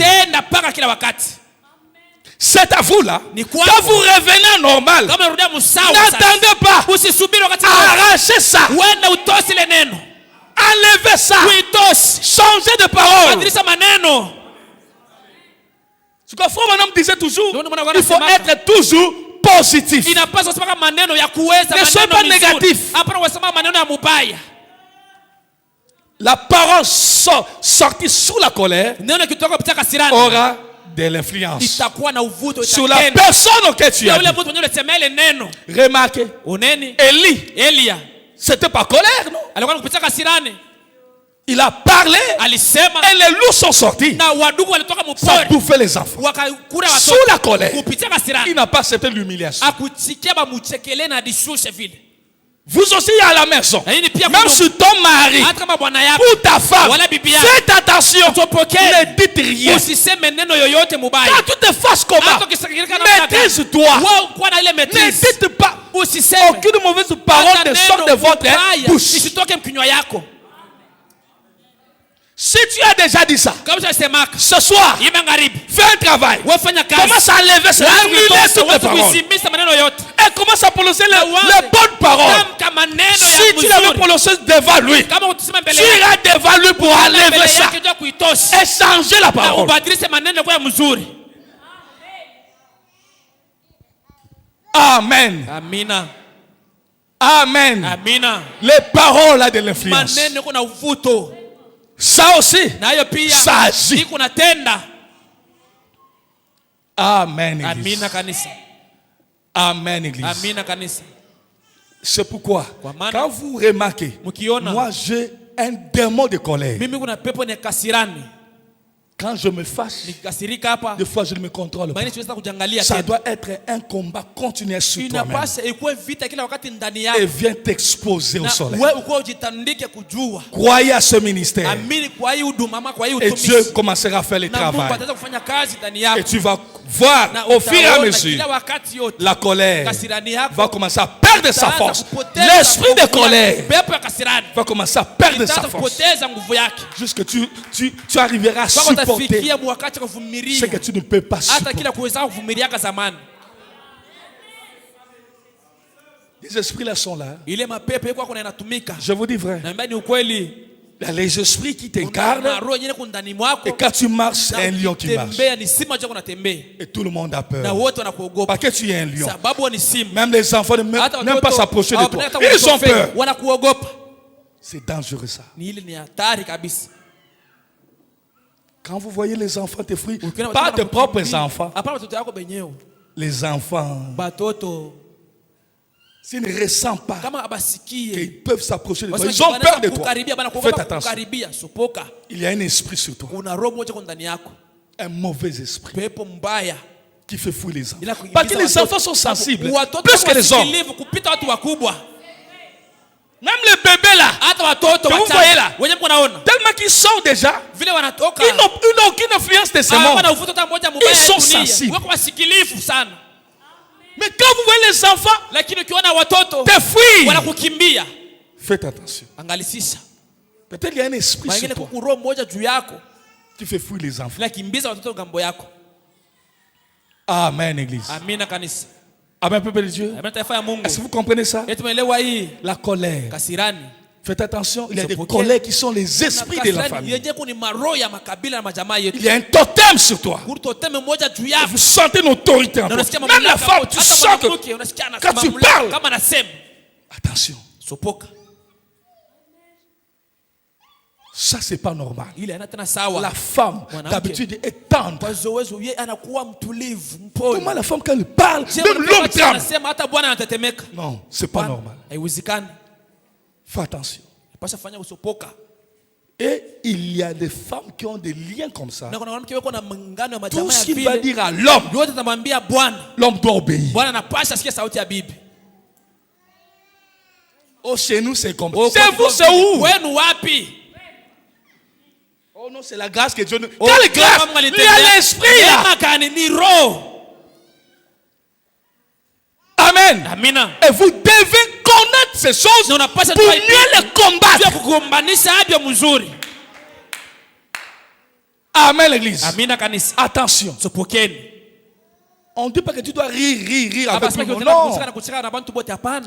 C'est à vous là. Quand vous revenez à normal, n'attendez pas. Arrachez ça. Enlevez ça. Changez de parole. Ce que Frère Branham disait toujours, il faut être toujours positif. Ne soyez pas négatif. La parole sortie sous la colère aura de l'influence sur la personne auquel tu as dit. Remarquez, Élie, c'était pas colère, non? Il a parlé et les loups sont sortis. Ça a bouffé les enfants. Sous la colère, il n'a pas accepté l'humiliation. Vous aussi à la maison, même sur ton mari, pour ta femme, faites attention, ne dites rien. Quand tu te fasses comment, maîtrise-toi. Ne dites pas aucune mauvaise parole ne sort de votre bouche. Si tu as déjà dit ça, ce soir, fais un travail. Commence à lever ça. Annuler toutes les paroles. Et commence à prononcer les bonnes paroles. Si tu l'avais prononcé devant lui, tu iras devant lui pour enlever ça. Et changer la parole. Amen. Amen. Les paroles ont de l'influence. Ça aussi, ça agit. Amen, Église. Amen, Église. C'est pourquoi, quand vous remarquez, moi j'ai un démon de colère. Quand je me fâche, des fois je ne me contrôle pas. Ça doit être un combat continuel sur toi-même. Et viens t'exposer au soleil. Croyez à ce ministère. Et Dieu commencera à faire le travail. Et tu vas voir au fur et à mesure, la colère va commencer à perdre sa force. L'esprit de colère va commencer à perdre sa force. Jusque tu arriveras à supporter ce que tu ne peux pas supporter. Les esprits là sont là. Je vous dis vrai. Il y a les esprits qui t'incarnent. Et quand tu marches, c'est un lion qui marche. Et tout le monde a peur. Parce que tu es un lion. Même les enfants n'aiment pas s'approcher de toi. Ils ont peur. C'est dangereux ça. Quand vous voyez les enfants te fuir, pas tes propres enfants. Les enfants, s'ils ne ressentent pas qu'ils peuvent s'approcher de toi, ils ont peur de toi. Faites attention. Il y a un esprit sur toi. Un mauvais esprit qui fait fuir les enfants. Parce que les enfants sont sensibles, plus que les hommes. Même les bébés là, que vous voyez là, tellement qu'ils sont déjà, ils n'ont aucune influence de ce monde. Ils sont sensibles. Mais quand vous voyez les enfants te fuir, faites attention. Peut-être qu'il y a un esprit sur toi qui fait fuir les enfants. Amen, Église. Amen, peuple de Dieu. Est-ce que vous comprenez ça? La colère. Faites attention, il y a des colères qui sont les esprits de la famille. Il y a un totem sur toi. Et vous sentez une autorité en toi. Même la femme, tu sens que quand tu parles, attention. Ça, c'est pas normal. La femme, d'habitude, est tendre. Comment la femme, quand elle parle, même l'homme tremble. Non, c'est pas normal. Fais attention. Et il y a des femmes qui ont des liens comme ça. Tout ce qu'il va dire à l'homme, l'homme doit obéir. Oh, chez nous, c'est comme ça. Chez vous, c'est où? Wenu wapi? Oh non, c'est la grâce que Dieu nous... Quelle grâce? Il y a l'esprit là. Amen. Amina. Et vous devez connaître ces choses pour mieux les combattre. Amen, l'église. Amina kanisa. Attention. On ne dit pas que tu dois rire avec tout le monde. Non.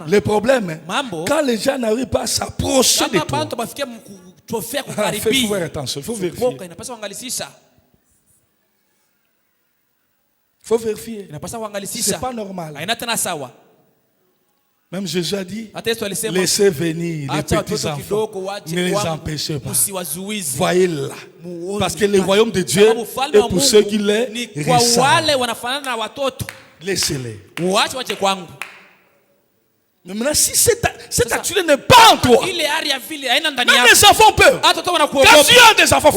Le problème, quand les gens n'arrivent pas à s'approcher de toi, il faut faire attention, il faut vérifier. Il faut vérifier. C'est pas normal. Même Jésus a dit, laissez venir les petits enfants, ne les empêchez pas. Voyez là. Parce que le royaume de Dieu est pour ceux qui les ressemblent. Laissez-les. Mais maintenant, si cette attitude n'est pas en toi, même les enfants peuvent. Quand tu as des enfants,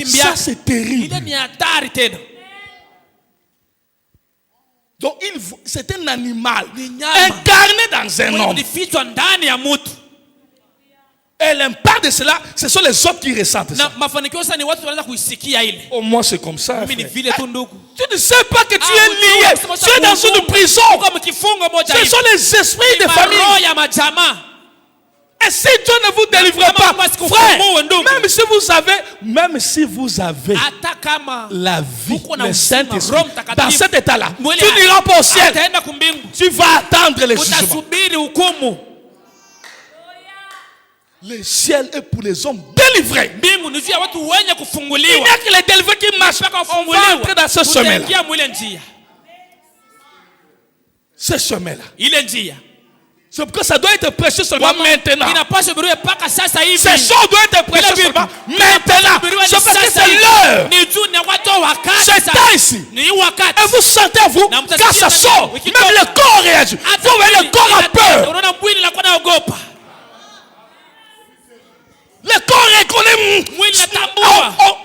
ça c'est terrible. Donc, c'est un animal incarné dans un homme. Et l'impact de cela, ce sont les autres qui ressentent ça. Oh, moi, c'est comme ça. Tu ne sais pas que tu es lié. Tu es dans une prison. Ce sont les esprits de famille. Et si Dieu ne vous délivre pas, frère, même si vous avez la vie, le Saint-Esprit, dans cet état-là, tu n'iras pas au ciel. Tu vas attendre les jugements. Le ciel est pour les hommes délivrés. Il n'y a que les délivrés qui marchent. On va entrer dans ce chemin-là. Ce chemin-là. C'est pourquoi ça doit être prêché seulement maintenant. Ces choses doivent être prêchées seulement maintenant. C'est parce que c'est l'heure. C'est temps ici. Et vous sentez, vous, quand ça sort, même le corps réagit. Vous voyez, le corps a peur. Le corps reconnaît.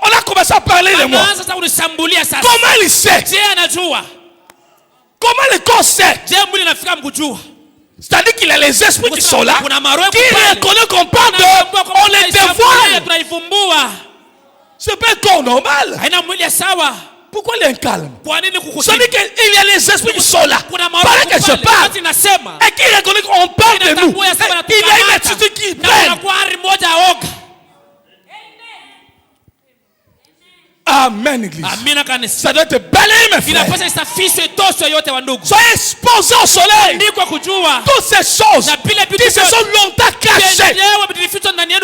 On a commencé à parler de moi. Comment il sait? Comment le corps sait? C'est-à-dire qu'il y a les esprits qui sont là, qui reconnaissent qu'on parle d'eux, on les dévoile. C'est pas un corps normal. Pourquoi il est calme? C'est-à-dire qu'il y a les esprits qui sont là, pendant que je parle, et qui reconnaissent qu'on parle de nous. Il y a une attitude qui prenne. Amen, église. Ça doit être balayé, mes frères. Soyez exposés au soleil. Toutes ces choses qui se sont longtemps cachées.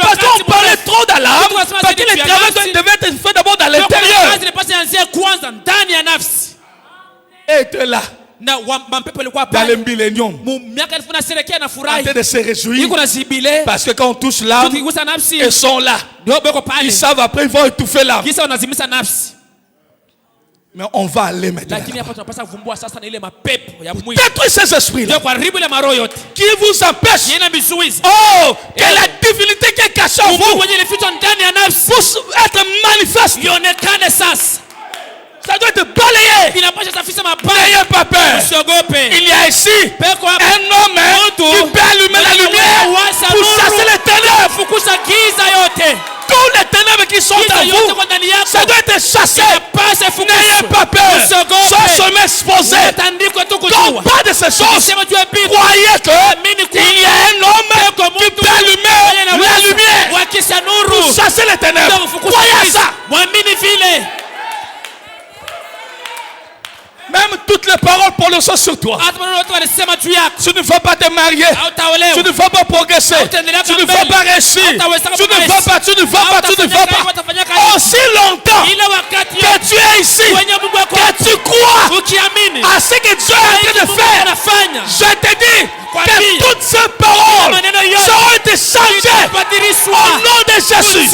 Parce qu'on parlait trop dans l'âme. Parce que les travaux devaient être faits d'abord dans l'intérieur. Et tu es là. Dans le millénium, en train de se réjouir, parce que quand on touche l'âme, ils sont là. Ils savent après, ils vont étouffer l'âme. Mais on va aller maintenant. Détruire ces esprits-là qui vous empêchent. Oh, que la divinité qui est cachée en vous puisse être manifeste. Ça doit être balayé. N'ayez pas peur. Il y a ici un homme qui peut allumer la lumière pour chasser les ténèbres. Tous les ténèbres qui sont en vous, ça doit être chassé. N'ayez pas peur. Soyez seulement exposé. Donc pas de ces choses. Croyez qu'il y a un homme qui peut allumer la lumière pour chasser les ténèbres. Croyez ça. Même toutes les paroles pour le sont sur toi. Tu ne vas pas te marier. Tu ne vas pas progresser. Tu ne vas pas réussir. Tu ne vas pas. Aussi longtemps que tu es ici, que tu crois à ce que Dieu est en train de faire, je te dis que toutes ces paroles seront été changées au nom de Jésus.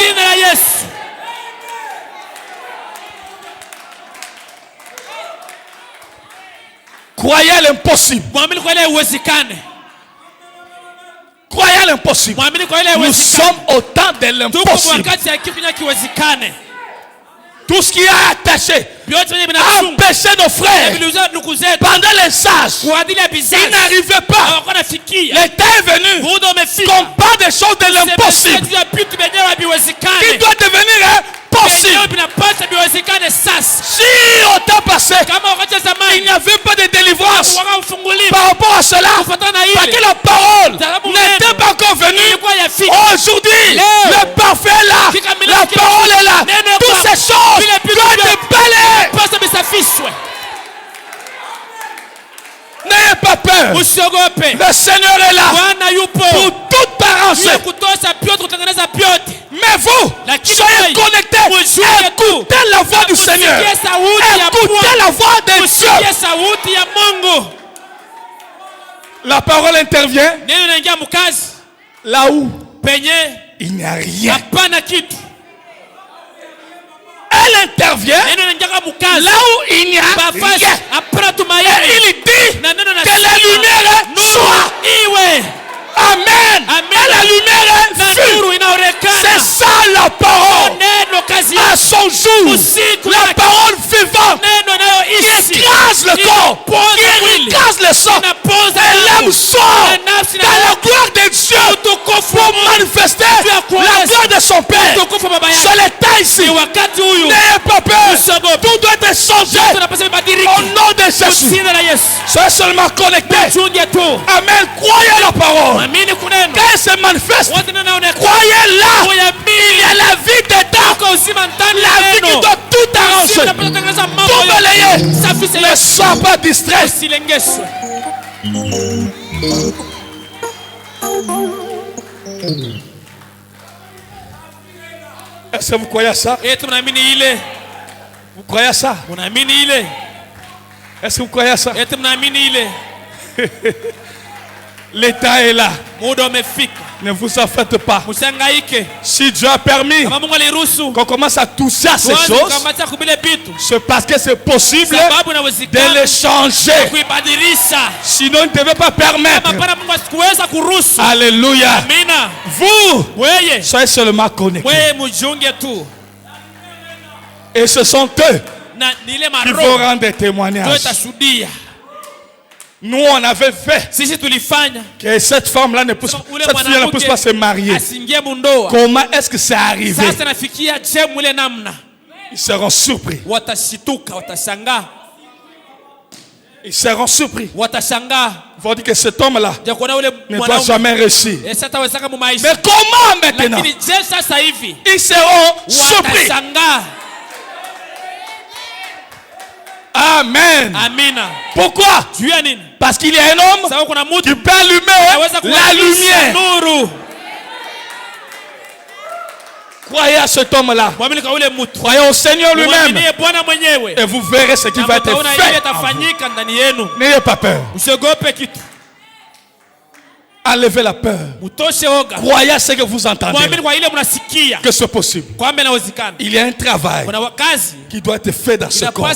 Croyez à l'impossible. Croyez à l'impossible. Nous sommes au temps de l'impossible. Tout ce qui est attaché empêché nos frères pendant les sages. Ils n'arrivaient pas. Le temps est venu qu'on parle des choses de l'impossible qui doit devenir possible. Si au temps passé il n'y avait pas de délivrance par rapport à cela, parce que la parole n'était pas encore venue, aujourd'hui le parfait est là, la parole est là, toutes ces choses doivent être balayées. N'ayez pas peur, le Seigneur est là pour tout arranger. Mais vous, soyez connectés, écoutez la voix du Seigneur, écoutez la voix de Dieu. La parole intervient là où il n'y a rien. Elle intervient là où il n'y a rien. Et il dit que la lumière soit. Amen. Et la lumière fut. C'est ça la parole. À son jour, la parole vivante qui écrase le corps, qui écrase le sang. Et l'âme sort dans la gloire de Dieu pour manifester la gloire de son Père. Sur les temps ici, n'ayez pas peur. Tout doit être changé au nom de Jésus. Soyez seulement connectés. Amen. Croyez la parole. Quand elle se manifeste, croyez-la. Il y a la vie dedans. La vie qui doit tout arranger, tout balayer. Ne sois pas distrait. Est-ce que vous croyez à ça? Vous croyez à ça? Est-ce que vous croyez à ça? L'état est là. Ne vous en faites pas. Si Dieu a permis qu'on commence à toucher à ces choses, c'est parce que c'est possible de les changer. Sinon, il ne devait pas permettre. Alléluia. Vous, soyez seulement connectés. Et ce sont eux qui vont rendre des témoignages. Nous, on avait fait que cette femme-là ne pousse pas se marier. Comment est-ce que c'est arrivé? Ils seront surpris. Ils seront surpris. Ils vont dire que cet homme-là ne doit jamais réussir. Mais comment maintenant? Ils seront surpris. Amen. Pourquoi? Parce qu'il y a un homme qui peut allumer la lumière. Croyez à cet homme-là. Croyez au Seigneur lui-même. Et vous verrez ce qui va être fait. N'ayez pas peur. Enlevez la peur. Croyez à ce que vous entendez. Que c'est possible. Il y a un travail qui doit être fait dans ce corps.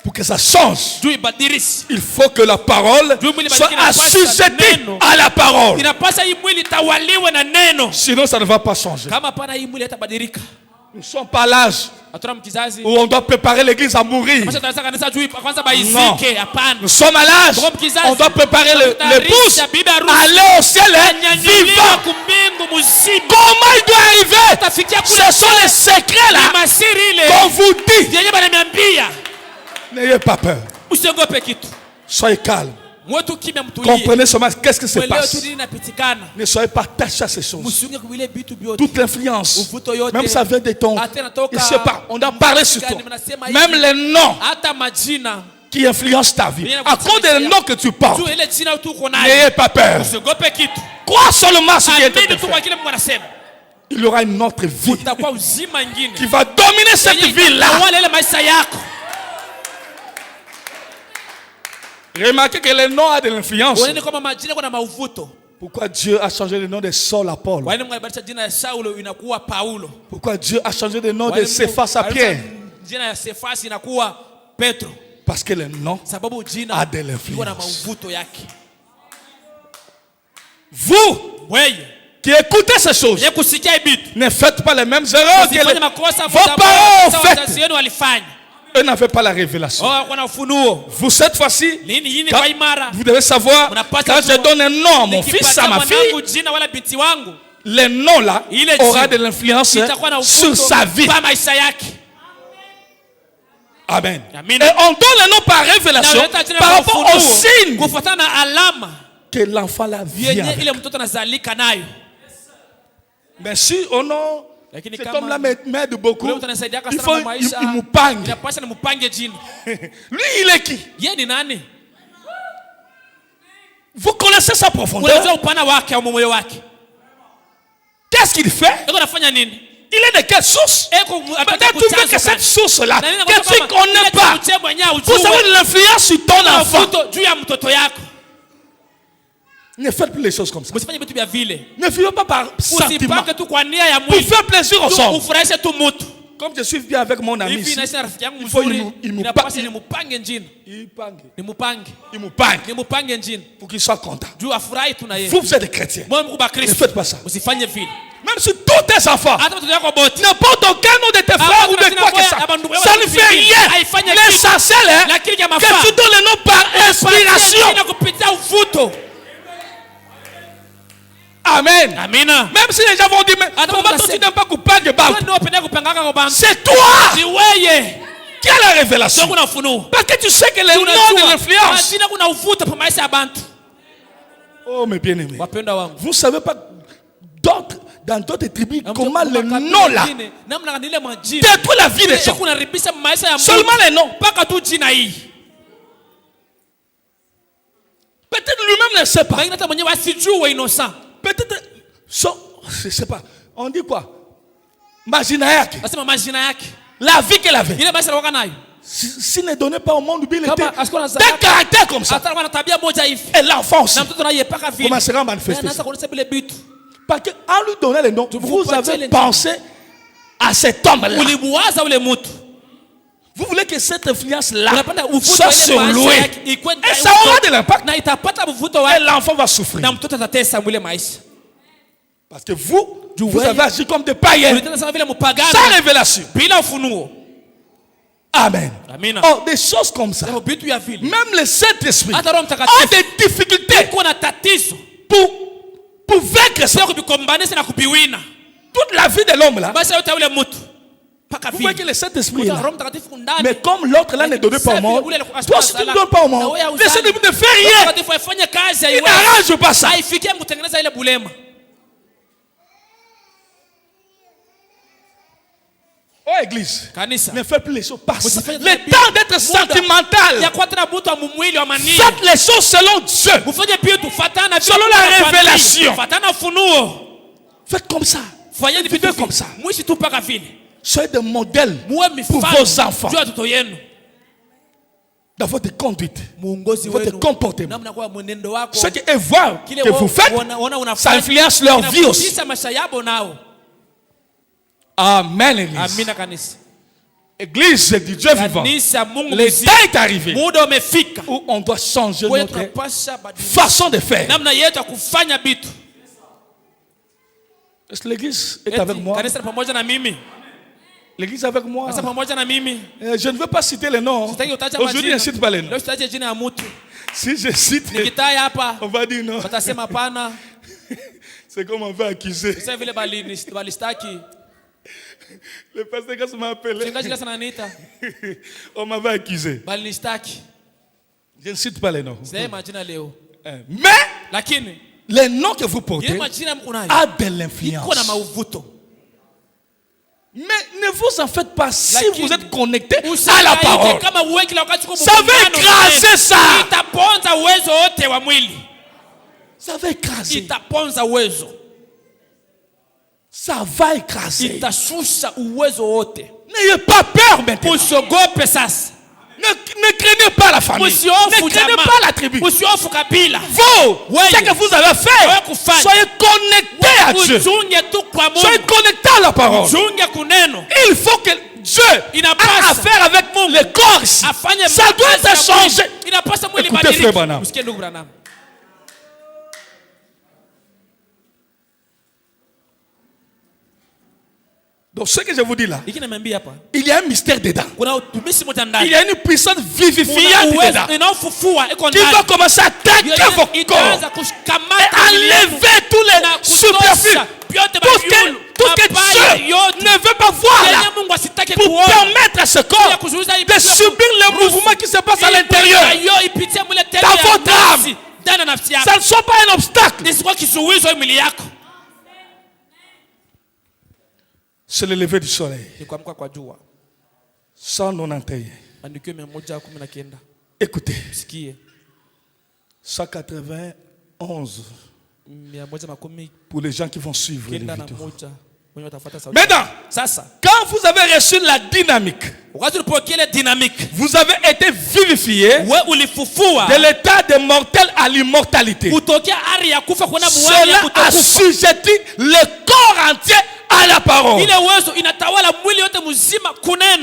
Pour que ça change, il faut que la parole soit assujettie à la parole. Sinon, ça ne va pas changer. Nous ne sommes pas à l'âge où on doit préparer l'église à mourir. Non. Nous sommes à l'âge où on doit préparer l'épouse à aller au ciel vivant. Comment il doit arriver? Ce sont les secrets là qu'on vous dit. N'ayez pas peur. Soyez calme. Comprenez seulement qu'est-ce qui se passe. Ne soyez pas attachés à ces choses. Toute l'influence, même ça vient de ton. Je ne sais pas, on a parlé sur toi. Même les noms qui influencent ta vie. À cause des noms que tu portes, n'ayez pas peur. Crois seulement ce qui est de faire. Il y aura une autre vie qui va dominer cette vie-là. Remarquez que le nom a de l'influence. Pourquoi Dieu a changé le nom de Saul à Paul? Pourquoi Dieu a changé le nom de Céphas à Pierre? Parce que le nom a de l'influence. Vous, qui écoutez ces choses, Yenye kusikia hii bitu. ne faites pas les mêmes erreurs que Usifanye makosa vos parents ont fait. wazazi wenu walifanya. Eux n'avaient pas la révélation. Oh, kuna ufunuo. Vous, cette fois-ci, Nini quand- kwa imara. vous devez savoir, quand je donne un nom à mon fils, à ma fille, mwanangu jina wala binti wangu, le nom là Ile aura jina de l'influence itakuwa na sur ufuto sa vie. kwa maisha yake. Amen. Amen. Et on donne le nom par révélation, Na uleta jina par kwa rapport ufunuo, au signe kufuatana na alama que l'enfant la vient yenye avec. ile mtoto anazalika nayo. Mais si au nom, Lakini cet kama homme-là m'aide beaucoup, ule mtu anasaidia il sana faut kwa maisha. il me pangue. Inapasha nimupange jina. Lui, il est qui? Yeye ni nani? Vous connaissez sa profondeur. Unajua upana wake au moyo wake. Qu'est-ce qu'il fait? Eko anafanya nini? Il est de quelle source? Eko Peut-être tu veux que cette source-là, que tu ne connais pas, vous Vous avez de l'influence sur ton enfant. juu ya mtoto yako. Ne faites plus les choses comme ça. Msifanye vitu vya vile. Ne vivez pas par sentiment. Usipake tu kwa nia ya Pour mwili. faire plaisir aux Tu hommes. ufurahishe tu mtu. Comme je suis bien avec mon ami Hivi ici, naishi na rafiki yangu il faut mzuri. il me Inapaswa nimupange njini. il pangue. Nimupange. Il me pangue Nimupange njini. pour qu'il soit content. Juu afurahi tu na yeye. Vous êtes des chrétiens. Moyo mkubwa Ne Kristo. faites pas ça. Usifanye vile. Même si tous tes enfants, Hata mtoto yako bote. n'importe aucun nom de tes frères ou de quoi que ça, ça ne fait rien. L'essentiel est Lakini ya que mafaa. tu donnes le nom par inspiration. Ina kupitia uvuto. Amen. Amina. Même si les gens vont dire, mais Attends, comment toi tu n'aimes pas couper de barbe? Wewe ndio unapenda kupangaka kwa bantu. C'est toi Ni wewe. qui as la révélation. Sio kuna ufunuo. Parce que tu sais que les noms de l'influence. Majina kuna uvuto kwa maisha ya bantu. Oh mes bien-aimés. Wapenda wangu. Vous ne savez pas dans d'autres tribus Na comment mtu- les makabila noms là mengine, namna gani ile majina. détruisent la vie des gens. Kunaribisha maisha ya mtu. Seulement les noms. Mpaka tu jina hii. Peut-être lui-même ne sait pas. Pengine hata mwenyewe asijue innocent. Peut-être, je ne sais pas. On dit quoi? Majina yake. Nasema majina yake. La vie qu'elle avait. Ile maisha alikuwa nayo. Si ne donnait pas au monde, il était Kama asikuwa na d'un caractère comme ça. Hata na tabia moja hivi. Et l'enfant aussi Na mtoto naye mpaka vile. commencera à manifester Anaanza ça. kuonesha vile vitu. Parce qu'en lui donnant les noms, vous patie avez les pensé à cet homme-là. Ulimuwaza ule mtu. Vous voulez que cette influence-là Unapenda uvuto soit ile sur maisha lui. yake ikuwe Et ça aura de l'impact. na itapata mvuto Et wake l'enfant va souffrir. na mtoto atatesa mwile maisha. Parce que vous wewe, avez agi comme des païens. Ulitenda sawa vile mpagano Sans révélation. bila ufunuo. Amen. Amina. Oh, des choses comme ça. Ndio vitu ya vile. Même le Saint-Esprit Hata Roho a Mtakatifu des difficultés kuna tatizo pour vaincre ça. sio kubikombanisha na kubiwina. Toute la vie de l'homme là. Basi yote ule mtu mpaka Vous voyez que vile. le Saint-Esprit est là. Roho Mtakatifu ndani. Mais comme l'autre là ne donnait pas au monde, toi si tu ne donnes pas au monde, le Saint-Esprit ne fait Roho rien. Mtakatifu afanye kazi Il haiwezi. n'arrange pas ça. Haifikie kutengeneza ile bulema. Oh église, Kanisa. ne faites plus les choses passer. Msifanye Le temps d'être sentimental. Ya kuatana mtu wa mwili wa manii. Faites les choses selon Dieu. Mfanye vitu fatana Selon la révélation. Fatana ufunuo. Faites comme ça. Fanyeni vitu Vivez comme ça. Mwishi tu mpaka vile. Soyez des modèles Muwe pour mifano vos enfants. juu ya watoto yenu. Dans votre conduite, Muongozi votre wenu. comportement. Namna kwa mwenendo wako. Ce qu'ils voient Kile que vous faites, ça influence leur vie aussi. Inafundisha maisha yao nao. Amen, église. Amina kanisa. Église du Dieu vivant. Kanisa Mungu Le mzima. temps est arrivé Muda umefika. où on doit changer Wewe notre tunapasha badilisha façon de faire. namna yetu ya kufanya vitu. Est-ce que l'église est avec moi? Kanisa ni pamoja na mimi. L'église est avec moi. Kanisa pamoja na mimi. Je ne veux pas citer les noms. Sitaki utaje Aujourd'hui, je majina. ne cite pas les noms. Leo sitaje jina ya mtu. Si je cite, Nikitaya hapa on va dire non. watasema hapana. C'est comme on veut accuser. Sasa vile balistaki. Le pasteur quand m'a appelé, Mchungaji kasa ananiita. on m'avait accusé. Balistaki. Je ne cite pas les noms. Sema jina leo. Mais Lakini les noms que vous yeye portez majina mkunayo. a de Iko na l'influence. mauvuto. Mais ne vous en faites pas si Lakini, vous êtes connecté à la Usihangaike parole. kama uwe kila wakati kwa Ça va écraser ça. Itaponza uwezo wote wa mwili. Ça va écraser. Itaponza uwezo. Ça va écraser. Itashusha uwezo wote. N'ayez pas peur maintenant. Usiogope sasa. Ne craignez pas la famille. Usiofu Ne craignez jamaa. pas la tribu. Usiofu kabila. Vous, Wewe. ce que vous avez Wewe fait, kufanya. soyez connectés à Dieu. Uchunge tu kwa Soyez Mungu. connectés à la parole. Uchunge kuneno. Il faut que Dieu Inapasa. a affaire avec le corps ici. Afanye Ça doit kazi ya être mwili. changé. Inapasa mwili Écoutez, badilike. frère Branham. Usikie ndugu Branham. Donc ce que je vous dis là, Hiki nimeambia hapa. il y a un mystère dedans. Kuna utumishi moja Il ndani. y a une puissance vivifiante dedans. Inaofufua iko Qui ndani. va commencer à attaquer vos corps. Itaanza kushikamata Et enlever tous les superflus. Tout ce que Dieu ne veut pas voir là, pour permettre à ce corps de subir le mouvement qui se passe à l'intérieur. Dans votre âme. Ça ne soit pas un obstacle. C'est le lever du soleil. 191. Écoutez. 191. Pour les gens qui vont suivre les vidéos. Maintenant, quand vous avez reçu la dynamique, vous avez été vivifié de l'état de mortel à l'immortalité. Cela assujettit le corps entier à la parole.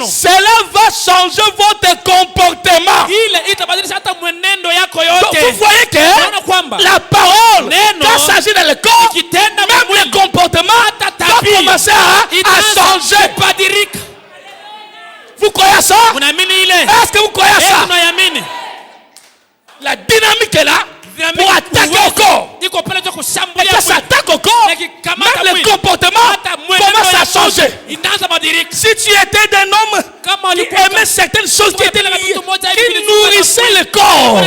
Cela va changer votre comportement. Donc vous voyez que la parole, quand il s'agit dans le corps, même le comportement va commencer à changer. Vous croyez ça? Est-ce que vous croyez ça? La dynamique est là pour attaquer au corps. Et quand ça attaque au corps, même le comportement commence à changer. Si tu étais d'un homme qui aimait certaines choses qui nourrissaient le corps,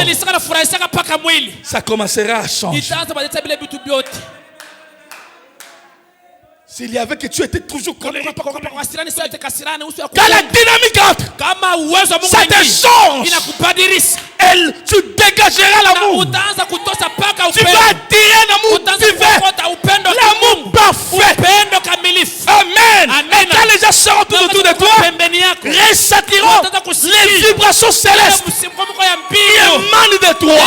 ça commencera à changer. S'il y avait que tu étais toujours colérique, quand la dynamique entre, ça te change. Tu dégageras l'amour. Tu vas attirer l'amour divin, l'amour parfait. Amen. Et quand les gens seront tout autour de toi, ressentiront les vibrations célestes qui émanent de toi.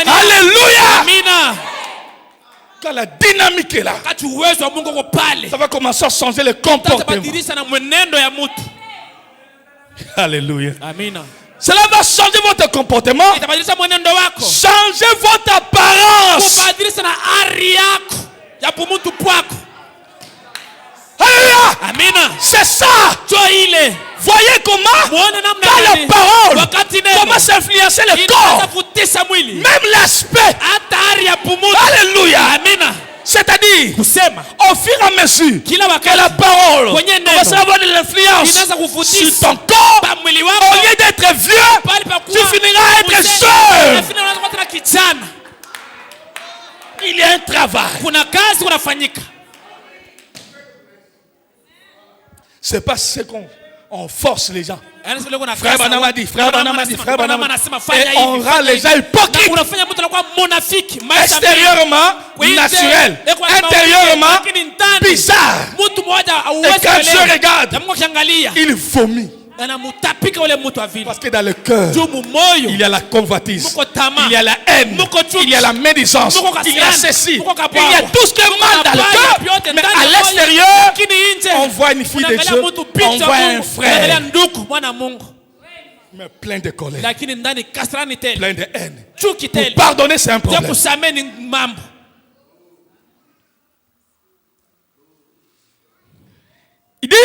Alléluia. Quand la dynamique est là, ça va commencer à changer le comportement. Alléluia. Cela va changer votre comportement, changer votre apparence. Alléluia. C'est ça. Voyez comment dans la parole commence à influencer le corps, même l'aspect. Alléluia. C'est-à-dire, au fur et à mesure que la parole commence à avoir de l'influence sur ton corps, au lieu d'être vieux, tu finiras à être jeune. Il y a un travail. C'est pas ce qu'on force les gens. Frère Branham a dit, frère Branham a dit, frère Branham a dit. Et on rend les gens hypocrites. Extérieurement, naturel. Intérieurement, bizarre. Et quand Dieu regarde, il vomit. Parce que dans le cœur, il y a la convoitise, il y a la haine, il y a la médisance, il y a ceci, il y a tout ce qui est mal dans le cœur. Mais à l'extérieur, on voit une fille de Dieu, on voit un frère, mais plein de colère, plein de haine. Pour pardonner, c'est un problème. Il dit,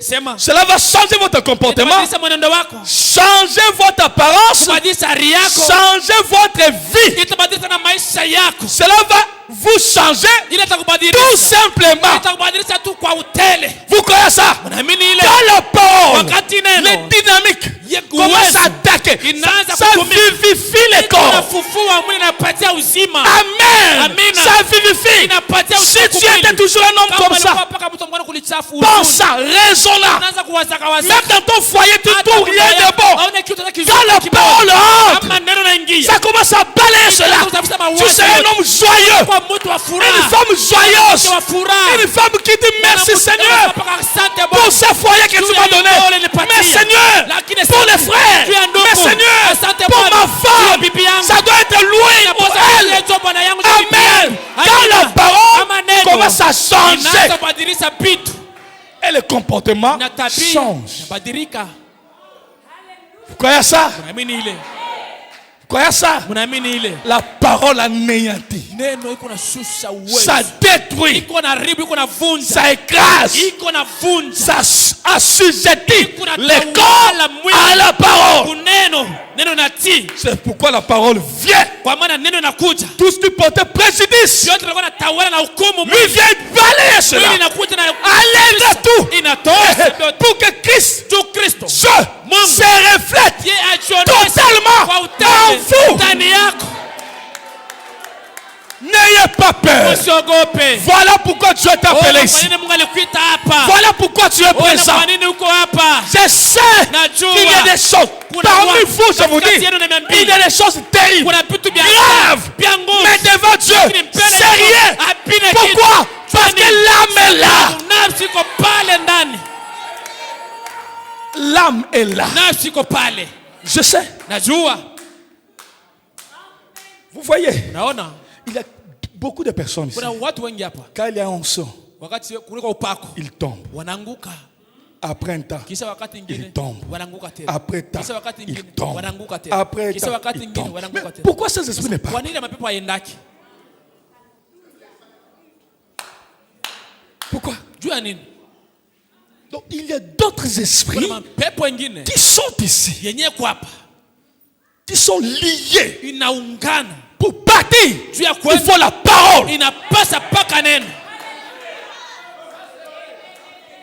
cela va changer votre comportement, changer votre apparence, changer votre vie. Cela va vous changer tout simplement. Vous croyez ça? Dans la parole, les dynamiques commencent à attaquer. Ça vivifie les corps. Amen. Ça vivifie. Si tu étais toujours un homme comme ça, pensant, raisonnant, même dans ton foyer, tu trouves rien de bon. Quand la parole entre, ça commence à balayer cela. Tu seras un homme joyeux, une femme joyeuse, une femme qui dit merci Seigneur pour ce foyer que tu m'as donné. Merci Seigneur pour les frères. Merci Seigneur pour ma femme. Ça doit être loué pour elle. Amen. Quand la parole commence à changer, et le comportement change. Vous croyez ça? Vous Croyez ça? Munaamini ile? La parole anéantit. Neno iko na shusha uwezo. Ça détruit. Iko na ribu, iko na vunja. Ça écrase. Iko na vunja. Ça assujettit Iko na les corps tawala mwili. à la parole. Kuneno, neno natii. C'est pourquoi la parole vient. Kwa maana neno nakuja. Tout ce qui portait préjudice, Yote nakuwa na tawala na hukumu. lui vient balayer cela. Mwili inakuja na Enlève tout. inatoa Pour que Christ tu Kristo se Mungu reflète ye ajionyeshe totalement kwa en utele vous. ndani yako. N'ayez pas peur. Usiogope. Voilà pourquoi Dieu t'a appelé Kwa ici. nini Mungu alikuita hapa? Voilà pourquoi tu es présent. Kwa nini uko hapa? Je sais Najua qu'il y a des choses parmi vous, je vous dis, il y a des choses terribles, kuna vitu vya graves, vya nguvu. mais devant Dieu, c'est rien. Hapana kitu. Pourquoi? Parce que l'âme est là. Nafsi iko pale ndani. L'âme est là. Nafsi iko pale. Je sais. Najua. Vous voyez, Naona il y a beaucoup de personnes ici. kuna watu wengi hapa. Quand il y a un son, Wakati kuliko upako ils tombent. wanaanguka. Après un temps, Kisha wakati ils ingine tombent. wanaanguka tena. Après un temps, Kisha wakati ils ingine tombent. wanaanguka tena. Après un Kisha temps, wakati ils ingine tombent. Mais wanaanguka tena. pourquoi ces esprits ne Kwa partent? nini mapepo hayaendaki? Pourquoi? Juu ya nini? Donc il y a d'autres esprits Kuna mapepo ingine qui sont ici, yenye kwa hapa qui sont liés. inaungana. Pour partir, Juu ya il kwenda faut la parole. inapasa paka neno.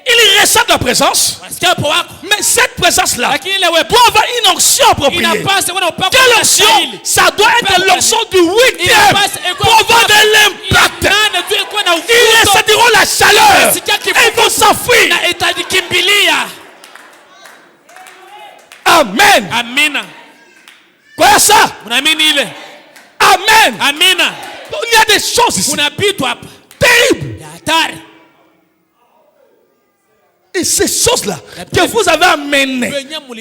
Il ressent la présence, Unasikia hapo wako? mais cette présence-là Lakini ile wepo doit avoir une onction appropriée. inapasa kuna upako Quelle unastahili. onction? Ça doit être l'onction du 8e Inapasa iko pour avoir de l'impact. nane tu iko na Ils ufuto ressentiront la chaleur Sikia et kifuko. ils vont s'enfuir. na itajikimbilia. Amen. Amina. Quoi ça? Mnaamini ile? Amen. Amina. Donc, il y a des choses ici Kuna vitu hapa terribles. ya hatari. Et ces choses-là que vous avez amenées,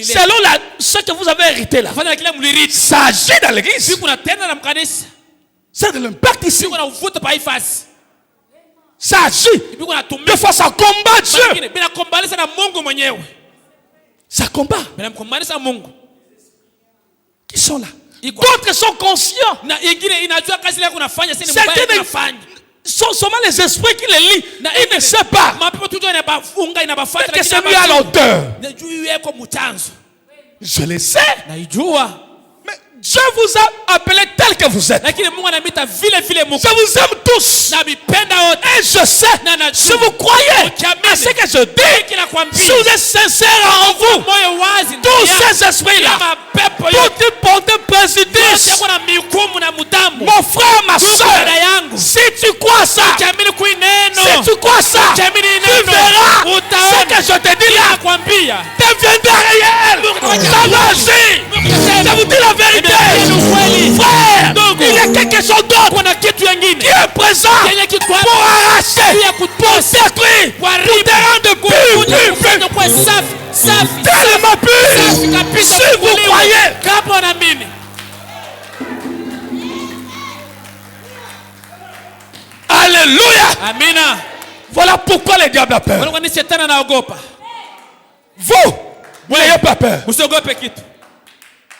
selon ce que vous avez hérité là, Fanya kile mliriti. ça agit dans l'église. Siku na tena na mkanisa. C'est de l'impact ici. Siku na uvuta pa ifasi. Ça agit. Siku na tumika. Des fois, ça combat Dieu. Lakini bila kombalisa na Mungu mwenyewe. Ça combat. Bila kombalisa na Mungu. Qui sont là. Iko. D'autres sont conscients. Na ingine inajua kazi yako unafanya sisi ni mbaya Certains unafanya. sont seulement les esprits qui les lient. Ils ne savent pas Mapepo tu ndio inabafunga inabafuata que c'est lui à l'auteur. na juu yako mchanzo. Je le sais. Naijua. Mais Dieu vous a appelé tel que vous êtes. Lakini Mungu anamita vile vile Mungu. Je vous aime tous. Na vipenda wote. Et je sais, si vous croyez à ce que je dis, si vous êtes sincère en vous, Moyo wazi tous ces esprits-là, mapepo tout yote est porté préjudice. yako na mihukumu na mudamu. Mon frère, ma soeur, Dada yangu. si tu crois ça, Ukiamini kui neno. si tu crois ça, Ukiamini tu neno. verras ce Utaona. que je te dis là Nakwambia. deviendra réel. Ça va agir. Je vous dis la vérité. Frère, Ndugu. il y a quelque chose d'autre Kuna kitu qui kingine. est présent Yenye kitu pour hapa. arracher, Pia pour kutosa. détruire, pour Kuharibu. te rendre pur, Kufanya kuwa safi. Safi. tellement Safi pur. kabisa. Si vous kufufuliwa. croyez, Kama unaamini. alléluia. Amina. Voilà pourquoi le diable a peur. Kwa nini shetani anaogopa? Vous, n'ayez pas peur. Usiogope kitu.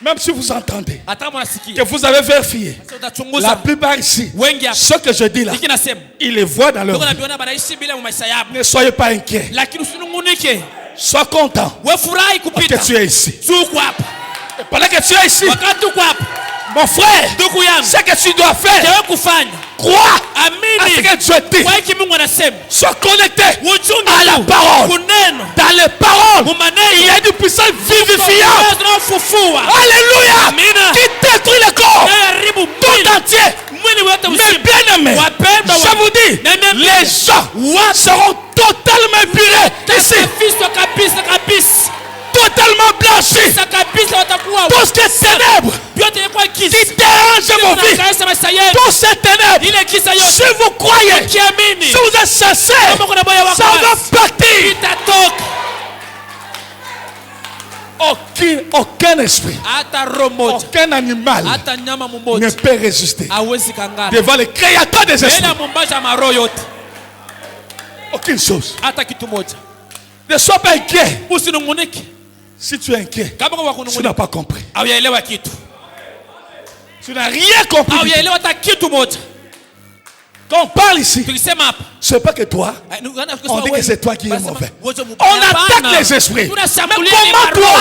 Même si vous entendez Hata kama que unasikia. vous avez vérifié, Sasa la utachunguza. plupart ici, Wengi hapa. ce que je dis là, Hiki nasema. ils les voient dans leur Ndio vie. nabiona banaishi bila maisha yao. Ne soyez pas inquiets. Lakini usinungunike. Sois content Wewe furahi parce kupita. que tu es ici. Tuko hapa. Et pendant que tu es ici, Wakati uko hapa. mon frère, Ndugu yangu. ce que tu dois faire, Wewe kufanya. crois à ce Amini. que Dieu dit. Kwa hiki Mungu anasema. Sois connecté Ujunge à la parole. kuneno. Dans les paroles, Mumaneno. il y a une puissance vivifiante. Tunafufua. Alléluia. Amina. Qui détruit le corps Haribu tout entier. mwili wote Mais mzima. bien aimé, Wapendwa je vous dis, Niambia. les gens seront totalement purés ici, Takafiswa kabisa kabisa. totalement blanchis. Sasa kabisa watakuwa Tout ce qui est ténèbres vyote kwa giza. qui dérange vos vies, Kanisa maisha yenu. toutes ces ténèbres, Ile giza si yote. vous croyez, Kiamini. si vous êtes sincère, Kama kuna moyo wako ça va wazi. partir. Itatoka. Aucun esprit, Hata roho moja. aucun animal Hata nyama ne mmoja. peut résister Hawezi kangana. devant le créateur des esprits. Mbele mumbaja maroho yote. Aucune chose. Hata kitu moja. Ne sois pas inquiet. Usinungunike. Si tu es inquiet, Kama kwa tu n'as kunungunika. pas compris. Hauyaelewa kitu. Tu n'as rien compris. Haujaelewa hata kitu moja. Quand on parle ici, Tukisema hapa, ce n'est pas que toi. On dit que c'est toi qui es mauvais. On attaque les esprits. Mais comment toi,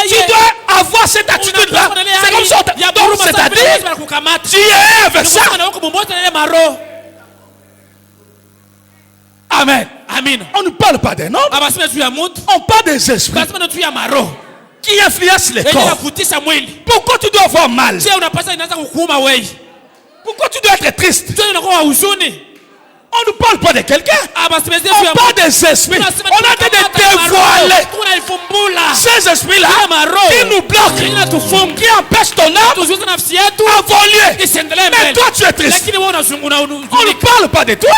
tu dois avoir cette attitude-là? C'est comme ça. Donc, c'est-à-dire, tu es avec ça. Amen. On ne parle pas des noms. On parle des esprits qui influencent les corps. Pourquoi tu dois avoir mal? Pourquoi tu dois être triste? On ne parle pas de quelqu'un. On parle des esprits. On a été dévoilés. Ces esprits-là qui nous bloquent, qui empêchent ton âme d'évoluer. Mais toi tu es triste. On ne parle pas de toi.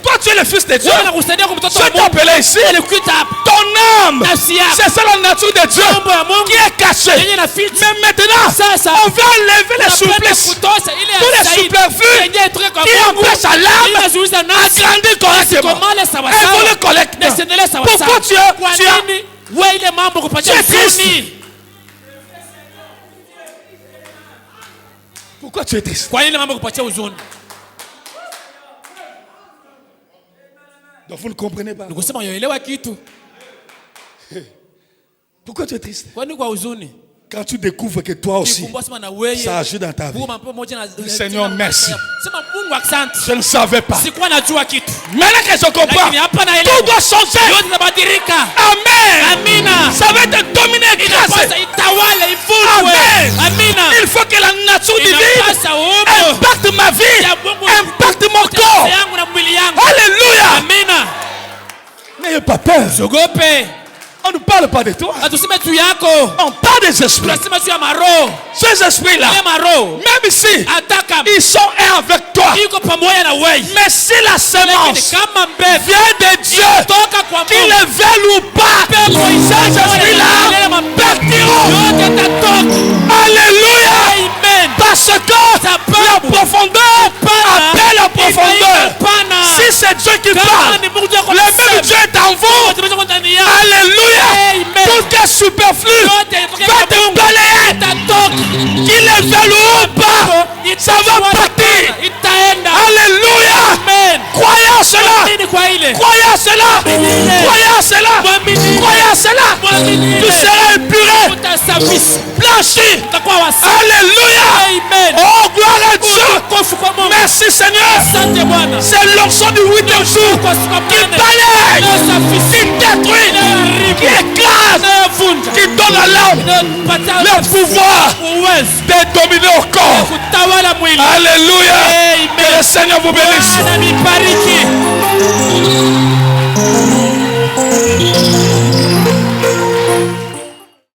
Toi tu es le fils de Dieu. Je t'ai appelé ici. Ton âme, c'est ça la nature de Dieu qui est cachée. Mais maintenant, on va enlever les souplesses. Tous les superflus qui empêchent à l'âme à grandir correctement. Évoluer correctement. Pourquoi tu es triste? Pourquoi tu es triste? Donc vous ne comprenez pas. Pourquoi tu es triste? Quand tu découvres que toi aussi, ça agit dans ta vie. Seigneur, merci. Je ne savais pas. Maintenant que je comprends, tout doit changer. Amen. Ça va te dominer, écraser. Amen. Il faut que la nature divine impacte ma vie, impacte mon corps. Alléluia. N'ayez pas peur. On ne parle pas de toi. On parle des esprits. Ces esprits-là, même ici, ils sont avec toi. Mais si la semence vient de Dieu, qu'ils le veulent ou pas, ces esprits-là partiront. Alléluia. Parce que la profondeur appelle la profondeur. Si c'est Dieu qui parle, le même Dieu est en vous. Alléluia. Tout est superflu va te balayer. Qu'il le veulent ou pas, ça va partir. Alléluia. Croyez en cela. Croyez en cela. Croyez en cela. Croyez en cela. Tu seras épuré, blanchi. Alléluia. Oh, gloire à Dieu. Merci Seigneur. C'est l'onction du 8e jour qui balaye, qui détruit, qui écrase, qui donne à l'âme le pouvoir de dominer au corps. Alléluia. Que le Seigneur vous bénisse.